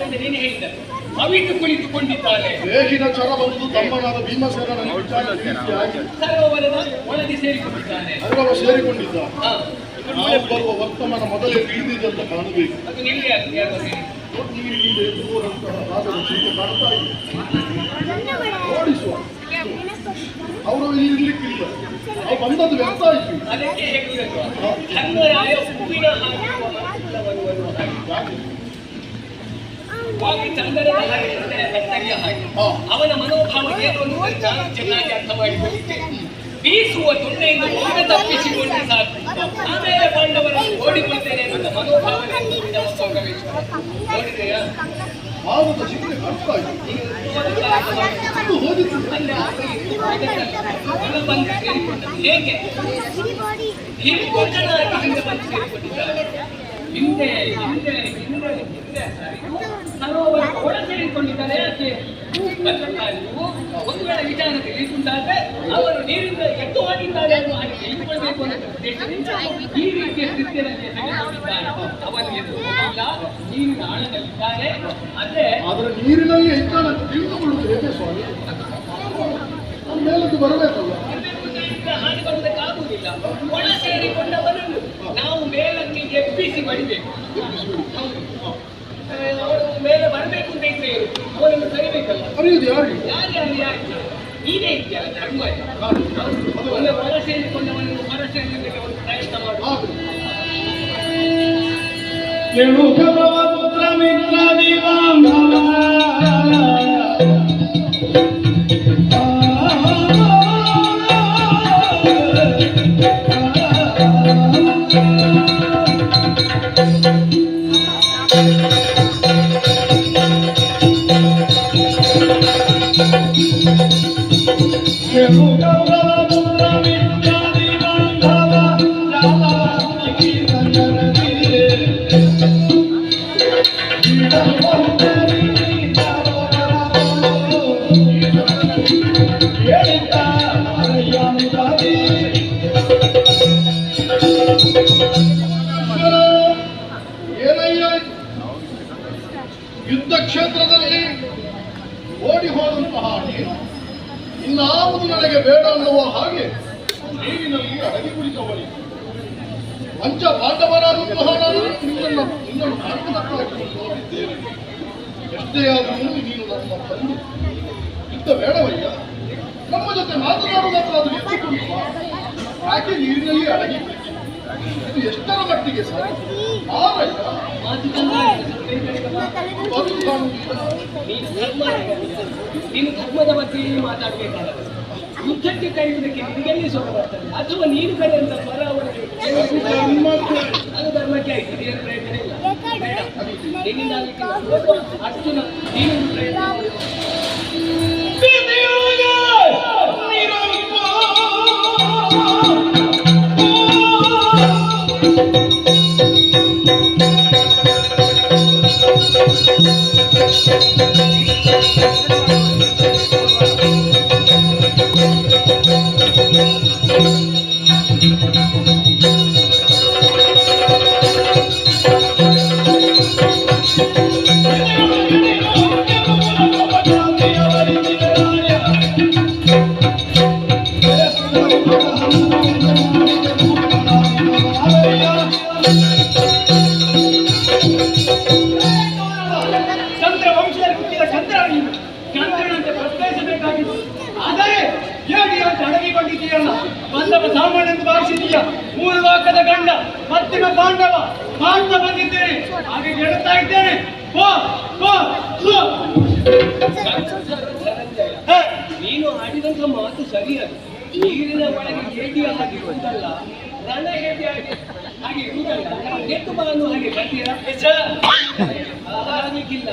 ಅಂತ ನೀನು ಹೇಳಿದ್ದೆ. ಅವಿತು ಕುಳಿತುಕೊಂಡಿದ್ದಾನೆ. ಬೇಗಿನ ಚರ ಬಂದು ತಮ್ಮನಾದ ಭೀಮಸೇನನ ಸರೋವರದ ಒಳಗೆ ಸೇರಿಕೊಂಡಿದ್ದಾನೆ. ಸೇರಿಕೊಂಡಿದ್ದ. ನಾವು ಬರುವ ವರ್ತಮಾನ ಮೊದಲೇ ತಿಳಿದಿದ್ದಂತ ಕಾಣಬೇಕು. ಅದು ನಿಲ್ಲಿ ಓಡಿಸುವ ಅವರು ಇಲ್ಲಿ ಇರ್ಲಿಕ್ಕಿಲ್ಲ. ನಾವು ಬಂದದ್ದು ವ್ಯರ್ಥ ಆಯ್ತು. ಅದಕ್ಕೆ ಅವನ ಮನೋಭಾವ ಏನು ನಾನು ಚೆನ್ನಾಗಿ ಅರ್ಥ ಮಾಡಿಕೊಂಡಿದ್ದೇನೆ. ಬೀಸುವ ದೊಣ್ಣೆಯಿಂದ ಒಮ್ಮೆ ತಪ್ಪಿಸಿಕೊಂಡ್ರೆ ಸಾಕು, ಆಮೇಲೆ ಪಾಂಡವರನ್ನು ಓಡಿಕೊಳ್ತೇನೆ ಅಂತ ಮನೋಭಾವನೆ ನೋಡಿದೆಯಾ? ಹೇಗೆ ಹಿಂದೆ ಹಿಂದೆ ಹಿಂದೆ ಹಿಂದೆ ಸರೋವರ ಒಳ ಸೇರಿಕೊಂಡಿದ್ದಾರೆ. ಯಾಕೆ ನೀವು ಒಂದು ವೇಳೆ ವಿಚಾರ ತಿಳಿದುಕೊಂಡಾದ್ರೆ ಅವರು ನೀರಿಂದ ಎದ್ದು ಹೋಗಿದ್ದಾರೆ ಅನ್ನೋ ಹಾಗೆ ತಿಳಿದುಕೊಳ್ಬೇಕು ಅನ್ನೋ ಉದ್ದೇಶದಿಂದ ಈ ರೀತಿಯ ಸ್ಥಿತಿಯಲ್ಲಿ ತೆಗೆದುಕೊಂಡಿದ್ದಾರೆ. ಅವರು ಎದ್ದು ಹೋಗಿಲ್ಲ, ನೀರಿನ ಆಳದಲ್ಲಿದ್ದಾರೆ. ಆದರೆ ನೀರಿನಲ್ಲಿ ಹೆಚ್ಚಾನ ತಿಳಿದುಕೊಳ್ಳುವುದು ಹೇಗೆ ಸ್ವಾಮಿ? ಮೇಲದ್ದು ಬರಬೇಕಲ್ಲ. ಹಾಗೆ ಬರುವುದಕ್ಕಾಗುವುದಿಲ್ಲ. ಒಳ ಸೇರಿಕೊಂಡವರನ್ನು ನಾವು ಮೇಲಕ್ಕೆ ಎಬ್ಬಿಸಿ ಬಡಿಬೇಕು. ಅವರು ಮೇಲೆ ಬರಬೇಕು ಅಂತ ಇದ್ರೆ ಅವರನ್ನು ಕರಿಬೇಕಲ್ಲ. ಕರೆಯುವುದು ಯಾರು? ಯಾರು ನೀನೇ ಇದೆಯಲ್ಲ ಧರ್ಮ. ಒಳ ಸೇರಿಕೊಂಡವರನ್ನು ಹೊರ ಸೇರಿಸಲಿಕ್ಕೆ ಒಂದು ಪ್ರಯತ್ನ ಮಾಡುವುದು. ಪುತ್ರ ಮಿತ್ರ ಯುದ್ಧ ಕ್ಷೇತ್ರದಲ್ಲಿ ಓಡಿ ಹೋದಂತಹ ನೀನು ಇನ್ನಾವುದು ನನಗೆ ಬೇಡ ಅನ್ನುವ ಹಾಗೆ ನೀರಿನಲ್ಲಿ ಅಡಗಿ ಕುಳಿತವಳಿ ಪಂಚ ಪಾಂಡವರಾದಂತಹ ನಾನು ನಿನ್ನನ್ನು ಕಾಣುವುದಕ್ಕಾಗಿ ಹೋಗಿದ್ದೇನೆ. ಎಷ್ಟೇ ಆದರೂ ನೀನು ನಮ್ಮ ಬಂದು ಯುದ್ಧ ಬೇಡವಯ್ಯ, ನಮ್ಮ ಜೊತೆ ಮಾತನಾಡುವುದಕ್ಕಾದರೂ ಎತ್ತಿಕೊಂಡು ಯಾಕೆ ನೀರಿನಲ್ಲಿ ಅಡಗಿ ಕುಳಿತು? ಇದು ಎಷ್ಟರ ಮಟ್ಟಿಗೆ ಸರಿ? ನೀನು ಧರ್ಮದ ಬಗ್ಗೆ ಮಾತಾಡಬೇಕಾದ್ರೆ ಯುದ್ಧಕ್ಕೆ ಕರೆಯುವುದಕ್ಕೆ ನಿನಗೆಲ್ಲಿ ಸೊರ ಬರ್ತದೆ, ಅಥವಾ ನೀನು ಕರೆಯುವಂತ ಪರ ಅವರಿಗೆ ಅದು ಧರ್ಮಕ್ಕೆ ಆಯ್ತು. ನೀನು ಪ್ರಯತ್ನ ಇಲ್ಲ, ನಿನ್ನಿಂದ ಅರ್ಜುನ ನೀನು ಪ್ರಯತ್ನ ಸಾಮಾನ್ಯ ಭಾಷಿದೀಯ ಮೂರು ಲೋಕದ ಗಂಡ ಮತ್ತಿನ ಪಾಂಡವ ಮಾಡ್ತಾ ಬಂದಿದ್ದೇನೆ, ಹಾಗೆ ಹೇಳುತ್ತಾ ಇದ್ದೇನೆ. ನೀನು ಆಡಿದಂತ ಮಾತು ಸರಿಯಾಗಿ ನೀರಿನ ಒಳಗೆ ಹೇಟಿ ಆಗಿರುವುದಲ್ಲ, ರಣ ಹೇಟಿ ಹಾಗೆ ಇರುವುದಲ್ಲ. ಎತ್ತು ಬಾನು ಹಾಗೆ ಬರ್ತೀರಾ? ಹಾಗಿಲ್ಲ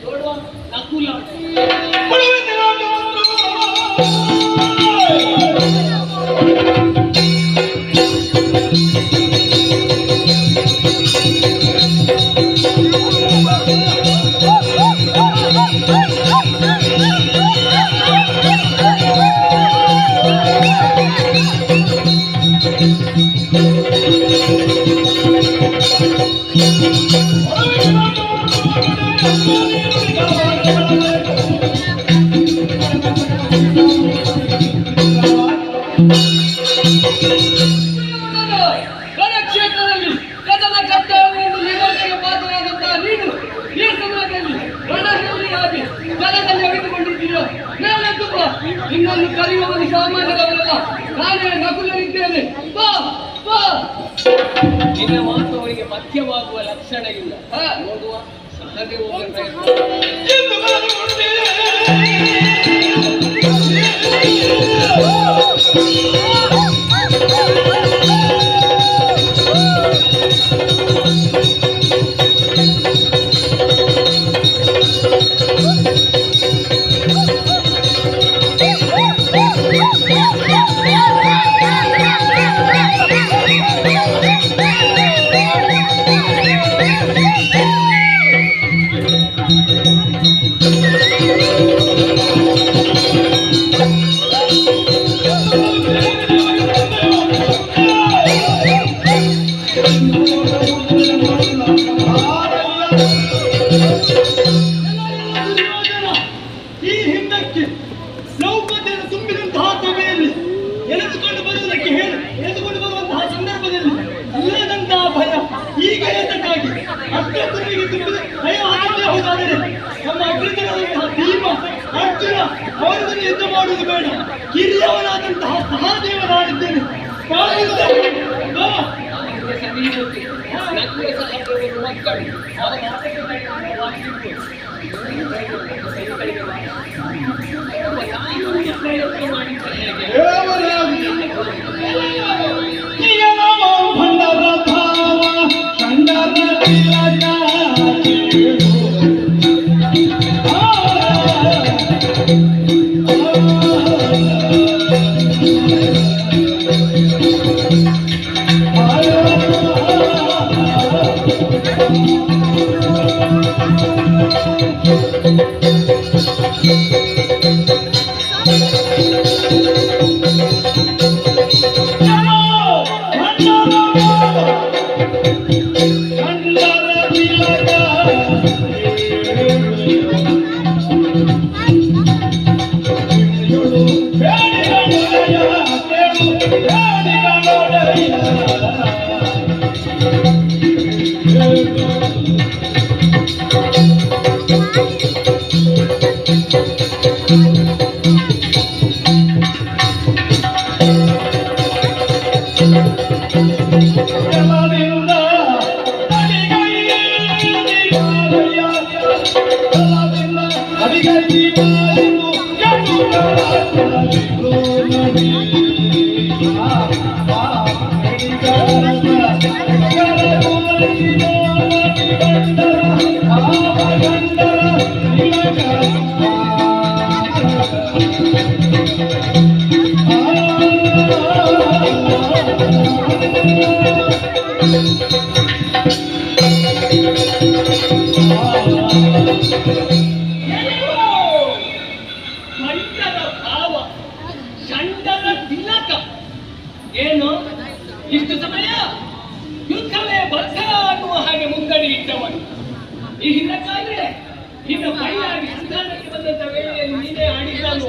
ನೋಡುವ ನಕುಲ Oh, ನಿನ್ನನ್ನು ಕರೆಯುವವನು ಸಾಮಾನ್ಯದವರಲ್ಲ. ನಾನೇ ನಕುಲನಿದ್ದೇನೆ. ಬಾ ಬಾ. ನಿನ್ನ ಮಾತು ಅವನಿಗೆ ಪಥ್ಯವಾಗುವ ಲಕ್ಷಣ ಇಲ್ಲ. ನೋಡುವ ಸಹಜ ಈ ಹಿಂದಕ್ಕೆ ನೌಕತೆಯನ್ನು ತುಂಬಿದಂತಹ ಸಭೆಯಲ್ಲಿ ಎಳೆದುಕೊಂಡು ಬರುವುದಕ್ಕೆ ಹೇಳಿ ಎಳೆದುಕೊಂಡು ಬರುವಂತಹ ಸಂದರ್ಭದಲ್ಲಿ ಇಲ್ಲದಂತಹ ಭಯ ಈಗ ಏತಕ್ಕಾಗಿ ಅಷ್ಟೊತ್ತಿಗೆ ತುಂಬಿದ ಭಯ ಆಗಲೇ ಹೋದಾದರೆ ನಮ್ಮ ಅಗ್ರಜರಾದಂತಹ ಭೀಮ ಅರ್ಜುನ ಅವರನ್ನು ಯುದ್ಧ ಮಾಡುವುದು ಬೇಡ. ಕಿರಿಯವನಾದಂತಹ ಸಹದೇವನಾಡಿದ್ದೇನೆ. ಏನು ಇಷ್ಟು ಸಮಯ ಯುದ್ಧವೇ ಬದ್ಧ ಅನ್ನುವ ಹಾಗೆ ಮುಂಗಡಿ ಇಟ್ಟವನು ಈ ಹಿಂದಕ್ಕಾದ್ರೆ ಇನ್ನು ಮೈಯಾಗಿ ಸಂಧಾನಕ್ಕೆ ಬಂದಂತ ವೇಳೆಯಲ್ಲಿ ನೀನೇ ಆಡಿದನು.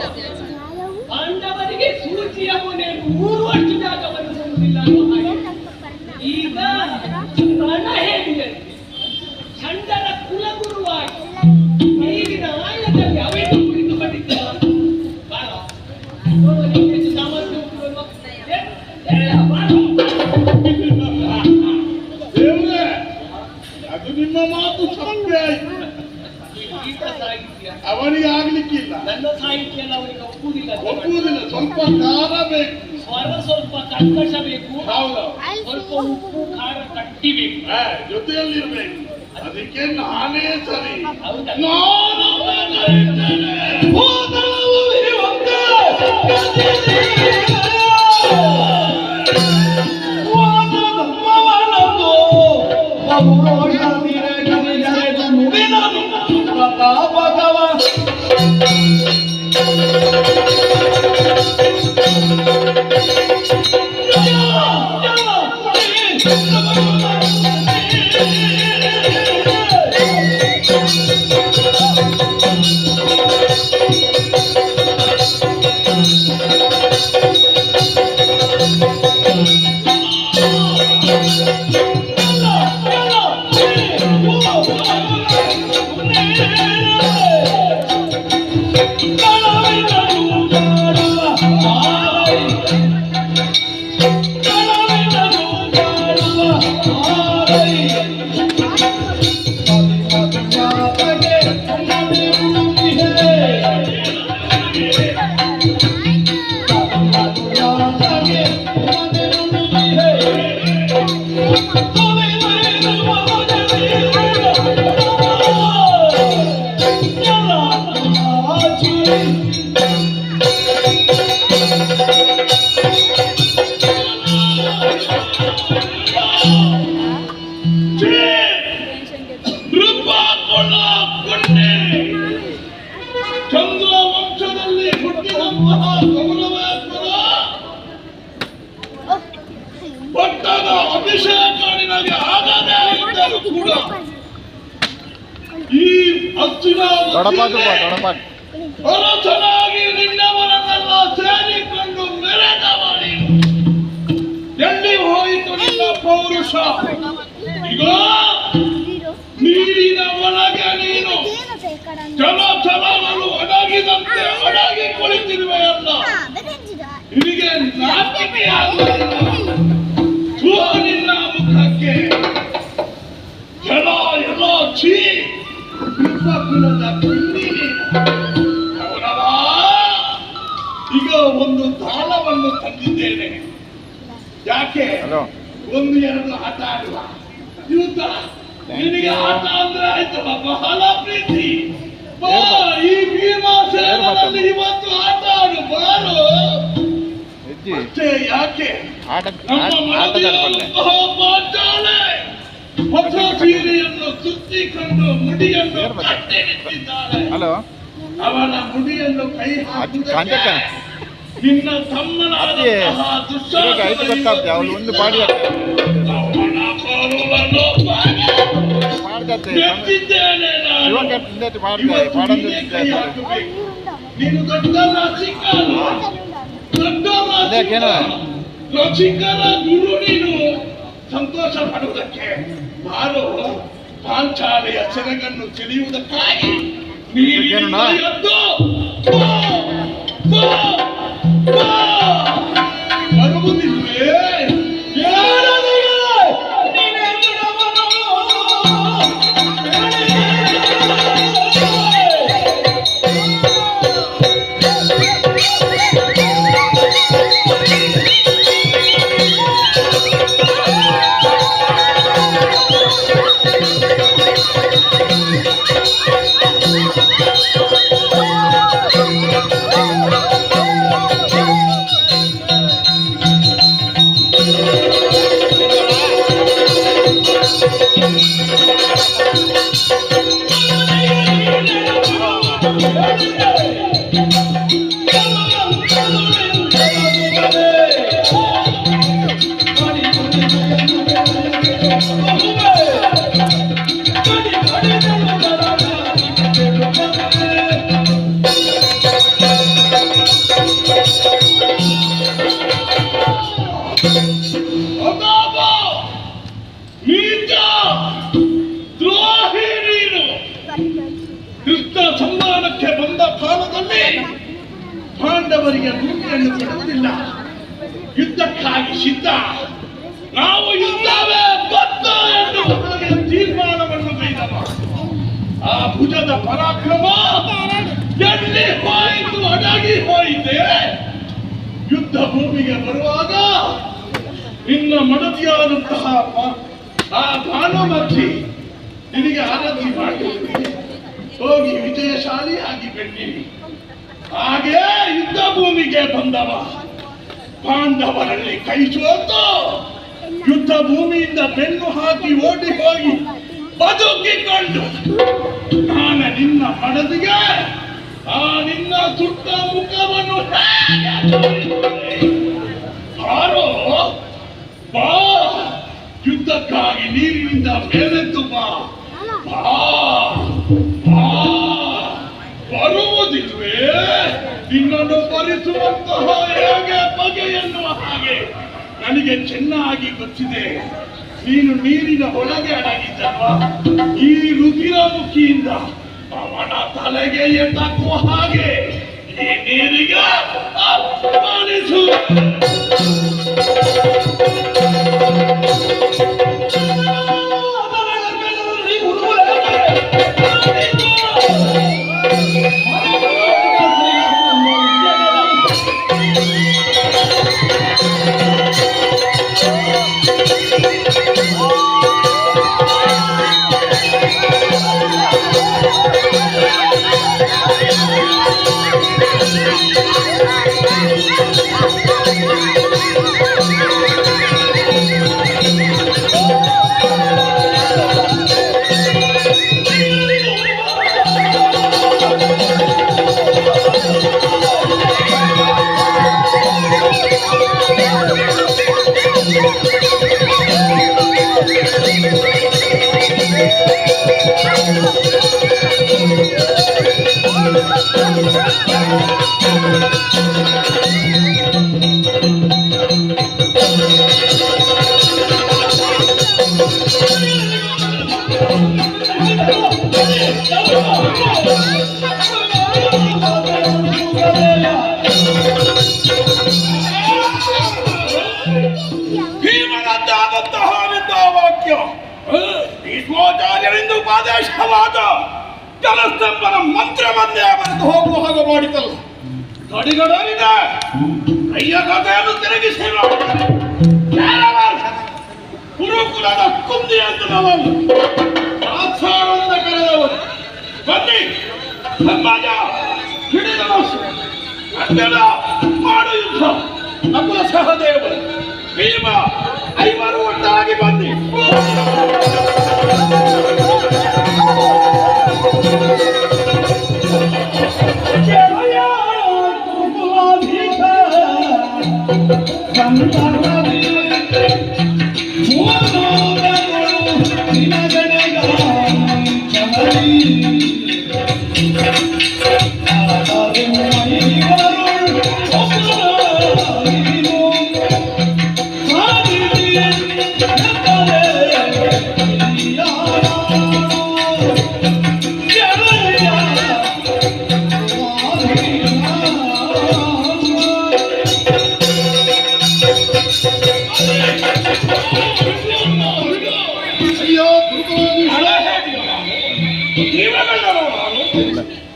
ಪಾಂಡವರಿಗೆ ಸೂಚಿಯವನೇ 3 ವರ್ಷ ಜಾಗವನ್ನು ಕೊಡುವುದಿಲ್ಲ ಅನ್ನುವ ಹಾಗೆ ಈಗ ರಣ ಹೇಳಿದೆ. ಚಂಡರ ಕುಲಗುರುವಾಗಿ ನೀರಿನ ಆಯದಲ್ಲಿ ಅವೇನು ಕುಳಿತುಕೊಂಡಿದ್ದ ಸಾಮರ್ಥ್ಯ ಅದು ನಿಮ್ಮ ಮಾತು ಸತ್ಯ ಆಯ್ತು. ಅವನಿಗೆ ಆಗ್ಲಿಕ್ಕಿಲ್ಲ. ನನ್ನ ಸಾಹಿತ್ಯ ಅವನಿಗೆ ಒಪ್ಪುವುದಿಲ್ಲ. ಸ್ವಲ್ಪ ಖಾರ ಬೇಕು, ಸ್ವರ ಸ್ವಲ್ಪ ಕರ್ಕಶ ಬೇಕು, ಹೌದು, ಸ್ವಲ್ಪ ಉಪ್ಪು ಖಾರ ಕಟ್ಟಿಬೇಕು, ಜೊತೆಯಲ್ಲಿರ್ಬೇಕು. ಅದಕ್ಕೆ ನಾನೇ ಸರಿ. ಹೌದಾ? Oh, ಕುಲ ಕೊಂಡೆ ಚಂದ್ರ ವಂಶದಲ್ಲಿ ಹುಟ್ಟಿದಂತಹ ಕೌರವೇಶ್ವರ ಪಟ್ಟದ ಅಭಿಷೇಕ ನಿನಗೆ ಆಗದೇ ಇದ್ದರೂ ಕೂಡ ಈ ಅರ್ಜುನ ಹೊರತನಾಗಿ ನಿನ್ನವರನ್ನೆಲ್ಲ ಸೇರಿಕೊಂಡು ಮೆರೆದವ ನೀನು. ಎಲ್ಲಿ ಹೋಯಿತು ನಿನ್ನ ಪೌರುಷ? ಈಗ ನೀರಿನ ಒಳಗೆ ನೀನು ಜಲಚರಗಳು ಅಡಗಿದಂತೆ ಅಡಗಿ ಕುಳಿತಿರುವೆಯಲ್ಲ, ನಿನಗೆ ನಾಚಿಕೆ ಆಗುವುದಿಲ್ಲ? ನಿನ್ನ ಮುಖಕ್ಕೆ ಜಲ ಎಲ್ಲ ಛೀ ಕುಲದ ಕಿಂಡಿ ಕೌರವ. ಈಗ ಒಂದು ತಾಳವನ್ನು ತಂದಿದ್ದೇನೆ. ಯಾಕೆ? ಒಂದು ಎರಡು ಆಟ ಆಡುವ ಯುದ್ಧ. ನಿನಗೆ ಆಟ ಅಂದ್ರೆ ಆಯ್ತಲ್ಲ, ಬಹಳ ಪ್ರೀತಿ. ಬಾ, ಈ ಭೀಮಸೇನಲ್ಲಿ ಇವತ್ತು ಆಟ ಆಡು ಬಾರು. ಮತ್ತೆ ಯಾಕೆ ನಮ್ಮ ಮನದಿಯಂತಹ ಪಾಂಚಾಲೆ ಹೊಸ ಸೀರೆಯನ್ನು ಸುತ್ತಿಕೊಂಡು ಮುಡಿಯನ್ನು ಕಟ್ಟಿರಿಸಿದ್ದಾಳೆ. ಅವನ ಮುಡಿಯನ್ನು ಕೈ ಹಾಕುವುದಕ್ಕೆ ನಿನ್ನ ತಮ್ಮನಾದಂತಹ ದುಶ್ಯಾಸನ ಮೆಚ್ಚಿದ್ದೇನೆ ನಾನು. ನೀನು ದೊಡ್ಡ ರಸಿಕರ ಗುರು, ನೀನು ಸಂತೋಷ ಪಡುವುದಕ್ಕೆ ಬಾರೋ. ಪಾಂಚಾಲೆಯ ಸೆರಗನ್ನು ತಿಳಿಯುವುದಕ್ಕಾಗಿ ನೀನು ಎದ್ದು ಬರುವುದಿಲ್ವೇ? ಕೃಷ್ಣ ಸಂಧಾನಕ್ಕೆ ಬಂದ ಕಾಲದಲ್ಲಿ ಪಾಂಡವರಿಗೆ ಭೂಮಿಯನ್ನು ಕೊಡುವುದಿಲ್ಲ. ಯುದ್ಧಕ್ಕಾಗಿ ಸಿದ್ಧ, ನಾವು ಯುದ್ಧವೇ ಬದ್ಧ ಎಂದು ತೀರ್ಮಾನವನ್ನು ಕೈದವ. ಆ ಭುಜದ ಪರಾಕ್ರಮ ಎಲ್ಲಿ ಹೋಯಿತು? ಅಡಗಿ ಹೋಯಿತೆ. ಯುದ್ಧ ಭೂಮಿಗೆ ಬರುವಾಗ ನಿನ್ನ ಮಡದಿಯಾದಂತಹ ಆ ಭಾನುಮತಿ ನಿನಗೆ ಆರತಿ ಮಾಡಿ ಹೋಗಿ ವಿಜಯಶಾಲಿಯಾಗಿ ಬೆಳ್ಳಿರಿ. ಹಾಗೆ ಯುದ್ಧ ಭೂಮಿಗೆ ಬಂದವ ಪಾಂಡವರಲ್ಲಿ ಕೈ ಸೋತು ಯುದ್ಧ ಭೂಮಿಯಿಂದ ಬೆನ್ನು ಹಾಕಿ ಓಡಿ ಹೋಗಿ ಬದುಕಿಕೊಂಡು ನಾನು ನಿನ್ನ ಮಡದಿಗೆ ಆ ನಿನ್ನ ಸುಟ್ಟ ಮುಖವನ್ನು ಹಾರೋ ಬಾ, ಯುದ್ಧಕ್ಕಾಗಿ ನೀರಿನಿಂದ ಮೇಲೆದ್ದು ಬಾ. ಬರುವುದಿಲ್ವೇ? ನಿನ್ನನ್ನು ಭರಿಸುವಂತಹ ಹೇಗೆ ಬಗೆ ಎನ್ನುವ ಹಾಗೆ ನನಗೆ ಚೆನ್ನಾಗಿ ಗೊತ್ತಿದೆ. ನೀನು ನೀರಿನ ಒಳಗೆ ಅಡಗಿದ್ದಲ್ವಾ? ಈ ರುಧಿರಮುಖಿಯಿಂದ ಅವನ ತಲೆಗೆ ಎತ್ತಾಕುವ ಹಾಗೆ ಈ ನೀರಿಗೆ ಅಪಮಾನಿಸು. Thank you. ಭೀಮನದ್ದಾದಂತಹ ವಾಕ್ಯ ಭೀಷ್ಮಾಚಾರ್ಯರಿಂದ ಉಪದೇಶವಾದ ಜಲಸ್ತಂಭನ ಮಂತ್ರವನ್ನೇ ಬರೆದು ಹೋಗುವ ಹಾಗೆ ಮಾಡಿತಲ್ಲ. ಗಡಿಗಡಲಿದೆ ಕೈಯ ಕಥೆಯನ್ನು ತಿರುಗಿಸಿ ಕುರುಕುಲದ ಕುಂದಿ ಅಂತ ನಾವು ಆಚಾರದಿಂದ ಕರೆದವರು ಬನ್ನಿ ಸಮಾಜ ಹಿಡಿದ ಅಡ್ಡಲ ಮಾಡು ಯುದ್ಧ. ನಕುಲ ಸಹದೇವರು ಭೀಮ ಐವರು ಒಟ್ಟಾಗಿ ಬನ್ನಿ.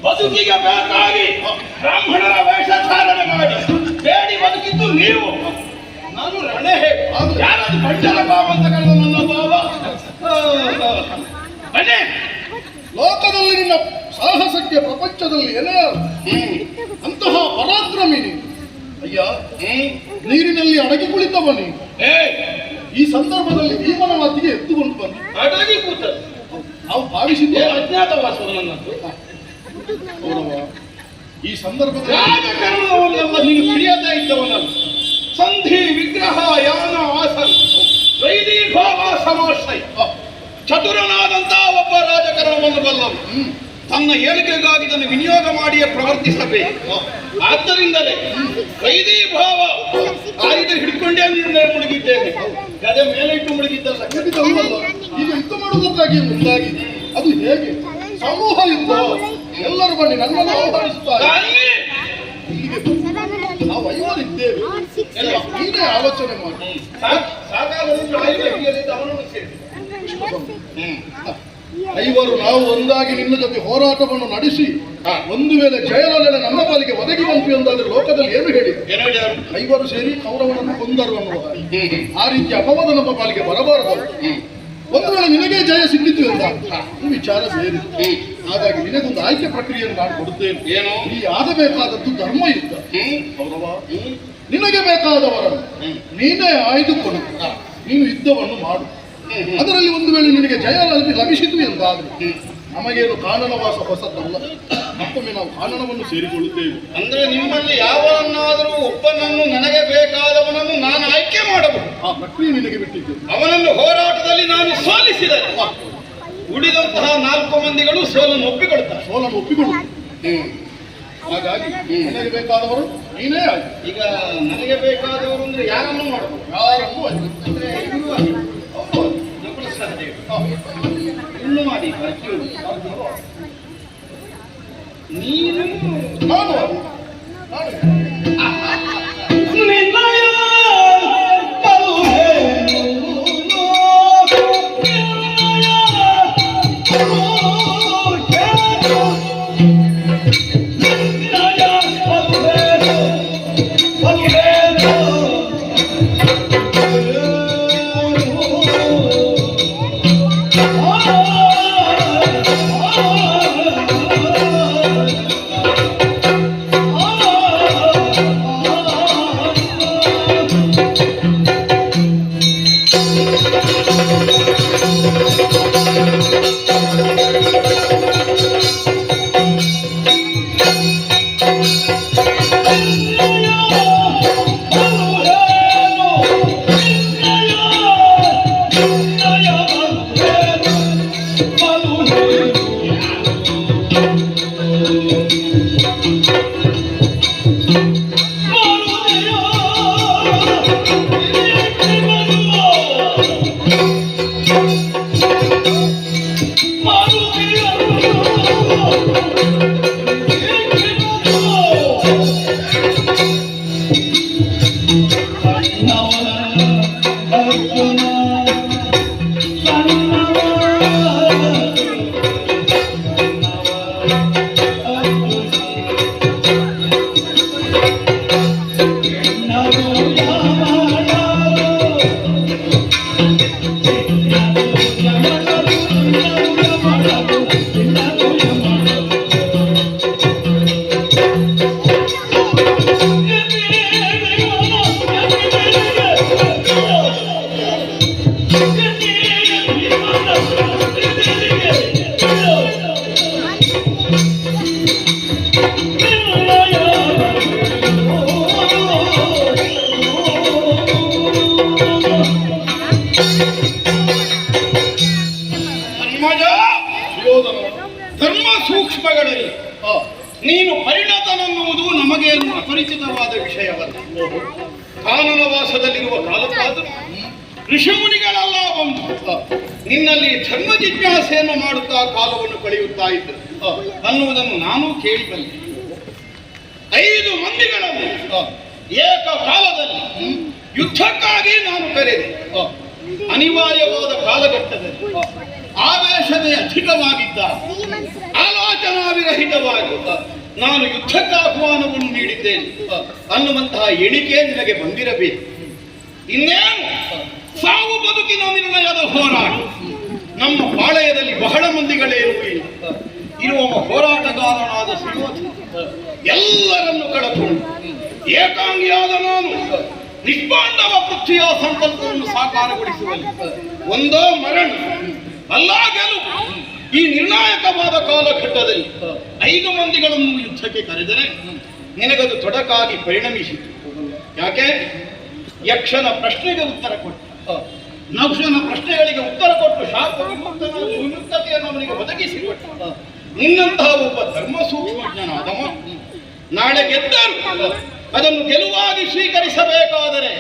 ಬದುಕಿಗೆ ಬೇಕಾಗಿ ಬ್ರಾಹ್ಮಣರ ವೇಷಧಾರಣೆ ಮಾಡಿ ಬೇಡಿ ಬದುಕಿದ್ದು ನೀವು. ನಾನು ರಣೆ ಯಾರಾದ್ರೂ ಬಂಡಲ ಭಾವ ಅಂತ ಕರೆದ ನನ್ನ ಭಾವ. ಬನ್ನಿ, ಲೋಕದಲ್ಲಿ ನಿನ್ನ ಸಾಹಸಕ್ಕೆ ಪ್ರಪಂಚದಲ್ಲಿ ಏನೇ ಅಂತಹ ಪರಾಕ್ರಮಿ ನೀನು. ಅಯ್ಯ, ನೀರಿನಲ್ಲಿ ಅಡಗಿ ಕುಳಿತವ ನೀನು. ಈ ಸಂದರ್ಭದಲ್ಲಿ ಭೀಮನ ಮಾತಿಗೆ ಎತ್ತುಕೊಂಡು ಬಂದು ಅಡಗಿ ಕೂತ ನಾವು ಭಾವಿಸಿದ್ದೇ ಅಜ್ಞಾತವಾಸವು ನನ್ನದು. ಈ ಸಂದರ್ಭದಲ್ಲಿ ರಾಜಕರಣವನ್ನೆಲ್ಲ ನೀನು ತಿಳಿಯದೇ ಇದ್ದವನಲ್ಲ. ಸಂಧಿ ವಿಗ್ರಹ ಯಾನ ಆಸನ ವೈದೀಭಾವ ಸಮಾಶ್ರಯ ಚತುರನಾದಂತಹ ಒಬ್ಬ ರಾಜಕರಣವನ್ನು ಬಲ್ಲವು. ತನ್ನ ಏಳಿಗೆಗಾಗಿ ಇದನ್ನು ವಿನಿಯೋಗ ಮಾಡಿಯೇ ಪ್ರವರ್ತಿಸಬೇಕು. ಆದ್ದರಿಂದಲೇ ವೈದೀಭಾವ ಆಯುಧ ಹಿಡ್ಕೊಂಡೇ ನಿನ್ನ ಮುಳುಗಿದ್ದೇನೆ. ಗದೆ ಮೇಲೆ ಇಟ್ಟು ಮುಳುಗಿದ್ದಲ್ಲ. ಈಗ ಯುದ್ಧ ಮಾಡುವುದಕ್ಕಾಗಿ ಮುಂದಾಗಿ ಅದು ಹೇಗೆ ಸಮೂಹ ಯುದ್ಧ. ಎಲ್ಲರೂ ಬನ್ನಿ, ನನ್ನನ್ನು ಆಹ್ವಾನಿಸುತ್ತಾರೆ. ನಾವು ಐವರಿದ್ದೇವೆ, ನೀನೇ ಆಲೋಚನೆ ಮಾಡಿ. ಐವರು ನಾವು ಒಂದಾಗಿ ನಿನ್ನ ಜೊತೆ ಹೋರಾಟವನ್ನು ನಡೆಸಿ ಒಂದು ವೇಳೆ ಜಯಲಲಿತೆ ನಮ್ಮ ಪಾಲಿಗೆ ಒದಗಿ ಬಂತು ಎಂದಾದ್ರೆ ಲೋಕದಲ್ಲಿ ಏನು ಹೇಳಿ ಐವರು ಸೇರಿ ಕೌರವನನ್ನು ಕೊಂದರು ಅನ್ನುವ ಆ ರೀತಿ ಅಪವಾದ ನಮ್ಮ ಪಾಲಿಗೆ ಬರಬಾರದು. ಒಂದು ವೇಳೆ ನಿನಗೆ ಜಯ ಸಿಕ್ಕಿತು ಎಂದ ಈ ವಿಚಾರ ಸೇರಿ ಹಾಗಾಗಿ ನಿನಗೊಂದು ಆಯ್ಕೆ ಪ್ರಕ್ರಿಯೆಯನ್ನು ನಾನು ಕೊಡುತ್ತೇನೆ. ಏನು? ಈ ಆಗಬೇಕಾದದ್ದು ಧರ್ಮ ಯುದ್ಧ. ಕೌರವ, ನಿನಗೆ ಬೇಕಾದವರನ್ನು ನೀನೇ ಆಯ್ದುಕೊಂಡು ನೀನು ಯುದ್ಧವನ್ನು ಮಾಡು. ಅದರಲ್ಲಿ ಒಂದು ವೇಳೆ ನಿನಗೆ ಜಯ ಲಭಿಸಿತು ಎಂದಾದ್ರೆ ನಮಗೇನು ಕಾನನವಾಸ ಹೊಸದಲ್ಲ. ಮತ್ತೊಮ್ಮೆ ನಾವು ಕಾನನವನ್ನು ಸೇರಿಕೊಳ್ಳುತ್ತೇವೆ. ಅಂದ್ರೆ ನಿಮ್ಮಲ್ಲಿ ಯಾವನ್ನಾದರೂ ಒಬ್ಬನನ್ನು ನನಗೆ ಬೇಕಾದವನನ್ನು ನಾನು ಆಯ್ಕೆ ಮಾಡಬಹುದು. ಆ ಪ್ರಕ್ರಿಯೆ ನಿನಗೆ ಬಿಟ್ಟಿದ್ದೇವೆ. ಅವನನ್ನು ಹೋರಾಟದಲ್ಲಿ ನಾನು ಸೋಲಿಸಿದರೆ ಉಳಿದಂತಹ 4 ಮಂದಿಗಳು ಸೋಲನ್ನು ಒಪ್ಪಿಕೊಳ್ತಾರೆ. ಸೋಲನ್ನು ಒಪ್ಪಿಕೊಳ್ಳು. ಹಾಗಾಗಿ ನನಗೆ ಬೇಕಾದವರು ನೀನೇ ಆಯ್ತು. ಈಗ ನನಗೆ ಬೇಕಾದವರು ಅಂದ್ರೆ ಯಾರನ್ನು ಮಾಡಬಹುದು? ಯಾರನ್ನು ಆಯ್ತು. ಅಂದ್ರೆ ಇವರು ಆಯ್ತು. ನಕುಲ ಸಹದೇವ ಇನ್ನು ಮಾಡಿ ನೀನು ನಾನು ಸೂಕ್ಷ್ಮಗಳಲ್ಲಿ ನೀನು ಪರಿಣತನೆನ್ನುವುದು ನಮಗೇನು ಅಪರಿಚಿತವಾದ ವಿಷಯವಲ್ಲ. ಕಾನನವಾಸದಲ್ಲಿರುವ ಕಾಲಕ್ಕಾದರೂ ಋಷಿಮುನಿಗಳೆಲ್ಲ ಬಂದು ನಿನ್ನಲ್ಲಿ ಧರ್ಮ ಜಿಜ್ಞಾಸೆಯನ್ನು ಮಾಡುತ್ತಾ ಕಾಲವನ್ನು ಕಳೆಯುತ್ತಾ ಇದ್ದರು ಅನ್ನುವುದನ್ನು ನಾನು ಕೇಳಿಬಲ್ಲೆ. 5 ಮಂದಿಗಳನ್ನು ಏಕಕಾಲದಲ್ಲಿ ಯುದ್ಧಕ್ಕಾಗಿ ನಾನು ಕರೆದೆ. ಅನಿವಾರ್ಯವಾದ ಕಾಲಘಟ್ಟದಲ್ಲಿ ಆವೇಶವೇ ಅಧಿಕವಾಗಿದ್ದ, ಆಲೋಚನಾ ವಿರಹಿತವಾಗಿ ನಾನು ಯುದ್ಧಕ್ಕೆ ಆಹ್ವಾನವನ್ನು ನೀಡಿದ್ದೇನೆ ಅನ್ನುವಂತಹ ಎಣಿಕೆ ನಿನಗೆ ಬಂದಿರಬೇಕು. ಇನ್ನೇನು ಸಾವು ಬದುಕಿನ ನಿರ್ಣಯದ ಹೋರಾಟ. ನಮ್ಮ ಪಾಳಯದಲ್ಲಿ ಬಹಳ ಮಂದಿಗಳೇನು ಇಲ್ಲ. ಇರುವ ಹೋರಾಟಗಾರನಾದ ಸುಯೋಧನ ಎಲ್ಲರನ್ನು ಕಳಕೊಂಡು ಏಕಾಂಗಿಯಾದ ನಾನು ನಿಷ್ಪಾಂಡವ ಪೃಥ್ವಿಯ ಸಂಕಲ್ಪವನ್ನು ಸಾಕಾರಗೊಳಿಸುವಲ್ಲಿ ಒಂದೋ ಮರಣ ಅಲ್ಲ ಗೆಲುವು. ಈ ನಿರ್ಣಾಯಕವಾದ ಕಾಲಘಟ್ಟದಲ್ಲಿ 5 ಮಂದಿಗಳನ್ನು ಯುದ್ಧಕ್ಕೆ ಕರೆದರೆ ನಿನಗದು ತೊಡಕಾಗಿ ಪರಿಣಮಿಸಿತು. ಯಾಕೆ? ಯಕ್ಷನ ಪ್ರಶ್ನೆಗೆ ಉತ್ತರ ಕೊಟ್ಟು, ನಹುಷನ ಪ್ರಶ್ನೆಗಳಿಗೆ ಉತ್ತರ ಕೊಟ್ಟು ಶಾಪ ವಿಮುಕ್ತತೆಯನ್ನು ಅವನಿಗೆ ಒದಗಿಸಿಕೊಟ್ಟು ನಿನ್ನಂತಹ ಒಬ್ಬ ಧರ್ಮ ಸೂಕ್ಷ್ಮಜ್ಞನಾದವ ನಾಳೆ ಗೆದ್ದರು ಅದನ್ನು ಗೆಲುವಾಗಿ ಸ್ವೀಕರಿಸಬೇಕಾದರೆ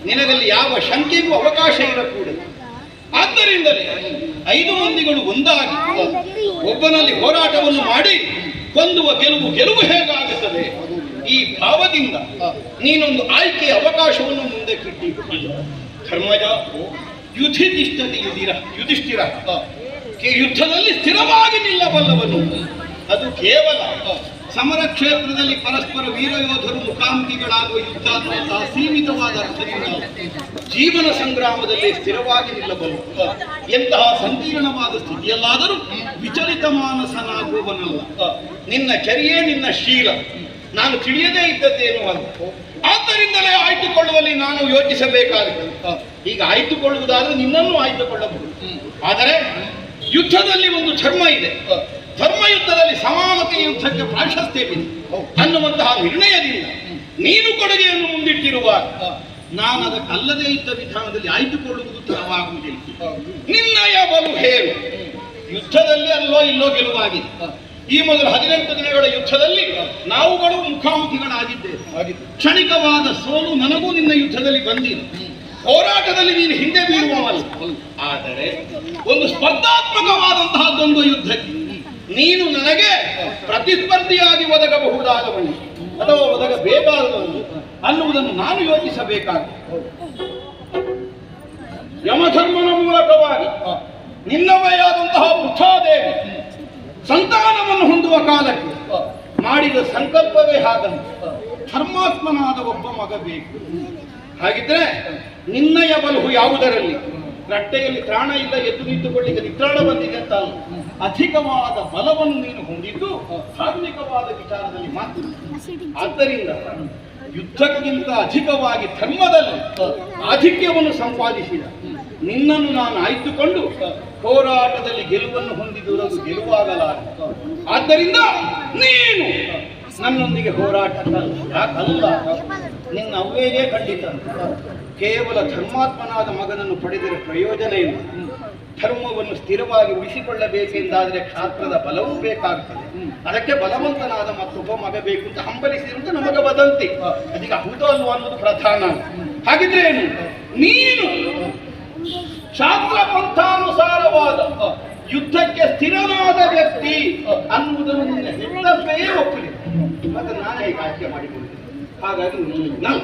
ನಿನಗಲ್ಲಿ ಯಾವ ಶಂಕೆಗೂ ಅವಕಾಶ ಇರಕೂಡದು. ಆದ್ದರಿಂದಲೇ 5 ಮಂದಿಗಳು ಒಂದಾಗಿ ಒಬ್ಬನಲ್ಲಿ ಹೋರಾಟವನ್ನು ಮಾಡಿ ಹೊಂದುವ ಗೆಲುವು ಹೇಗಾಗುತ್ತದೆ ಈ ಭಾವದಿಂದ ನೀನೊಂದು ಆಯ್ಕೆಯ ಅವಕಾಶವನ್ನು ಮುಂದೆ ಕಿಟ್ಟಿಲ್ಲ. ಧರ್ಮಜ ಯುಧಿಷ್ಠಿರ ಯುದ್ಧದಲ್ಲಿ ಸ್ಥಿರವಾಗಿ ನಿಲ್ಲಬಲ್ಲವನು. ಅದು ಕೇವಲ ಸಮರ ಕ್ಷೇತ್ರದಲ್ಲಿ ಪರಸ್ಪರ ವೀರಯೋಧರು ಮುಖಾಮುಖಿಗಳಾಗುವ ಯುದ್ಧ ಅನ್ನುವಂತಹ ಸೀಮಿತವಾದ ಅರ್ಥದಿಂದ ಜೀವನ ಸಂಗ್ರಾಮದಲ್ಲಿ ಸ್ಥಿರವಾಗಿ ನಿಲ್ಲಬಲ್ಲ ಎಂತಹ ಸಂಕೀರ್ಣವಾದ ಸ್ಥಿತಿಯಲ್ಲಾದರೂ ವಿಚಲಿತ ಮಾನಸನಾಗುವವನಲ್ಲ. ನಿನ್ನ ಚರ್ಯೆ, ನಿನ್ನ ಶೀಲ ನಾನು ತಿಳಿಯದೇ ಇದ್ದದ್ದೇನು ಅಲ್ಲ. ಆದ್ದರಿಂದಲೇ ಆಯ್ದುಕೊಳ್ಳುವಲ್ಲಿ ನಾನು ಯೋಚಿಸಬೇಕಾಗಿದೆ. ಈಗ ಆಯ್ದುಕೊಳ್ಳುವುದಾದ್ರೆ ನಿನ್ನನ್ನು ಆಯ್ದುಕೊಳ್ಳಬಹುದು. ಆದರೆ ಯುದ್ಧದಲ್ಲಿ ಒಂದು ಧರ್ಮ ಇದೆ. ಧರ್ಮ ಯುದ್ಧದಲ್ಲಿ ಸಮಾನತೆಯ ಯುದ್ಧಕ್ಕೆ ಪ್ರಾಶಸ್ತ್ಯವಿದೆ ಅನ್ನುವಂತಹ ನಿರ್ಣಯದಿಂದ ನೀನು ಕೊಡುಗೆಯನ್ನು ಮುಂದಿಟ್ಟಿರುವಾಗ ನಾನು ಅದಕ್ಕಲ್ಲದೇ ಇದ್ದ ವಿಧಾನದಲ್ಲಿ ಆಯ್ದುಕೊಳ್ಳುವುದು ತರವಾಗುವುದಿಲ್ಲ. ನಿನ್ನಯ ಬಲು ಹೇಳು. ಯುದ್ಧದಲ್ಲಿ ಅಲ್ಲೋ ಇಲ್ಲೋ ಗೆಲುವಾಗಿದೆ. ಈ ಮೊದಲು 18 ದಿನಗಳ ಯುದ್ಧದಲ್ಲಿ ನಾವುಗಳು ಮುಖಾಮುಖಿಗಳಾಗಿದ್ದೇವೆ. ಕ್ಷಣಿಕವಾದ ಸೋಲು ನನಗೂ ನಿನ್ನ ಯುದ್ಧದಲ್ಲಿ ಬಂದಿದೆ. ಹೋರಾಟದಲ್ಲಿ ನೀನು ಹಿಂದೆ ಬೀಳುವವಲ್ಲ. ಆದರೆ ಒಂದು ಸ್ಪರ್ಧಾತ್ಮಕವಾದಂತಹದ್ದೊಂದು ಯುದ್ಧಕ್ಕೆ ನೀನು ನನಗೆ ಪ್ರತಿಸ್ಪರ್ಧಿಯಾಗಿ ಒದಗಬಹುದಾದವನು ಅಥವಾ ಒದಗಬೇಕಾದವನು ಅನ್ನುವುದನ್ನು ನಾನು ಯೋಚಿಸಬೇಕಾಗಿದೆ. ಯಮಧರ್ಮನ ಮೂಲಕವಾಗಿ ನಿನ್ನವಯಾದಂತಹ ಪುತ್ರಾದೇವಿ ಸಂತಾನವನ್ನು ಹೊಂದುವ ಕಾಲಕ್ಕೆ ಮಾಡಿದ ಸಂಕಲ್ಪವೇ ಹಾಗಂತ. ಧರ್ಮಾತ್ಮನಾದ ಒಬ್ಬ ಮಗ ಬೇಕು. ಹಾಗಿದ್ರೆ ನಿನ್ನಯ ಬಲವು ಯಾವುದರಲ್ಲಿ? ರಟ್ಟೆಯಲ್ಲಿ ತ್ರಾಣ ಇಲ್ಲ, ಎದ್ದು ನಿಂತುಕೊಳ್ಳಿಕ್ಕೆ ನಿತ್ರಾಣ ಬಂದಿದೆ ಅಂತ ಅಲ್ಲ. ಅಧಿಕವಾದ ಬಲವನ್ನು ನೀನು ಹೊಂದಿದ್ದು ಧಾರ್ಮಿಕವಾದ ವಿಚಾರದಲ್ಲಿ ಮಾತ್ರ. ಆದ್ದರಿಂದ ಯುದ್ಧಕ್ಕಿಂತ ಅಧಿಕವಾಗಿ ಧರ್ಮದಲ್ಲಿ ಆಧಿಕ್ಯವನ್ನು ಸಂಪಾದಿಸಿದ ನಿನ್ನನ್ನು ನಾನು ಆಯ್ದುಕೊಂಡು ಹೋರಾಟದಲ್ಲಿ ಗೆಲುವನ್ನು ಹೊಂದಿದುವುದು ಗೆಲುವಾಗಲಾರ. ಆದ್ದರಿಂದ ನೀನು ನನ್ನೊಂದಿಗೆ ಹೋರಾಟಕ್ಕಲ್ಲ. ಯಾಕಲ್ಲ, ನಿನ್ನ ಅವ್ವೇಗೇ ಖಂಡಿತ. ಕೇವಲ ಧರ್ಮಾತ್ಮನಾದ ಮಗನನ್ನು ಪಡೆದರೆ ಪ್ರಯೋಜನ ಇಲ್ಲ. ಧರ್ಮವನ್ನು ಸ್ಥಿರವಾಗಿ ಉಳಿಸಿಕೊಳ್ಳಬೇಕೆಂದಾದರೆ ಕ್ಷಾತ್ರದ ಬಲವೂ ಬೇಕಾಗುತ್ತದೆ. ಅದಕ್ಕೆ ಬಲವಂತನಾದ ಮತ್ತೊಬ್ಬ ಮಗ ಬೇಕು ಅಂತ ಹಂಬಲಿಸಿರುವುದು ನಮಗೆ ವದಂತಿ. ಅದಕ್ಕೆ ಹೌದು ಅಲ್ವ ಅನ್ನೋದು ಪ್ರಧಾನ. ಹಾಗಿದ್ರೆ ಏನು, ನೀನು ಶಾಸ್ತ್ರ ಪಂಥಾನುಸಾರವಾದ ಯುದ್ಧಕ್ಕೆ ಸ್ಥಿರನಾದ ವ್ಯಕ್ತಿ ಅನ್ನುವುದನ್ನು ನಿನ್ನ ಹೆತ್ತವೇ ಒಪ್ಪಲಿ. ಮತ್ತೆ ನಾನೇ ಈಗ ಆಯ್ಕೆ ಮಾಡಿಕೊಂಡಿದ್ದೆ. ಹಾಗಾಗಿ ನಾನು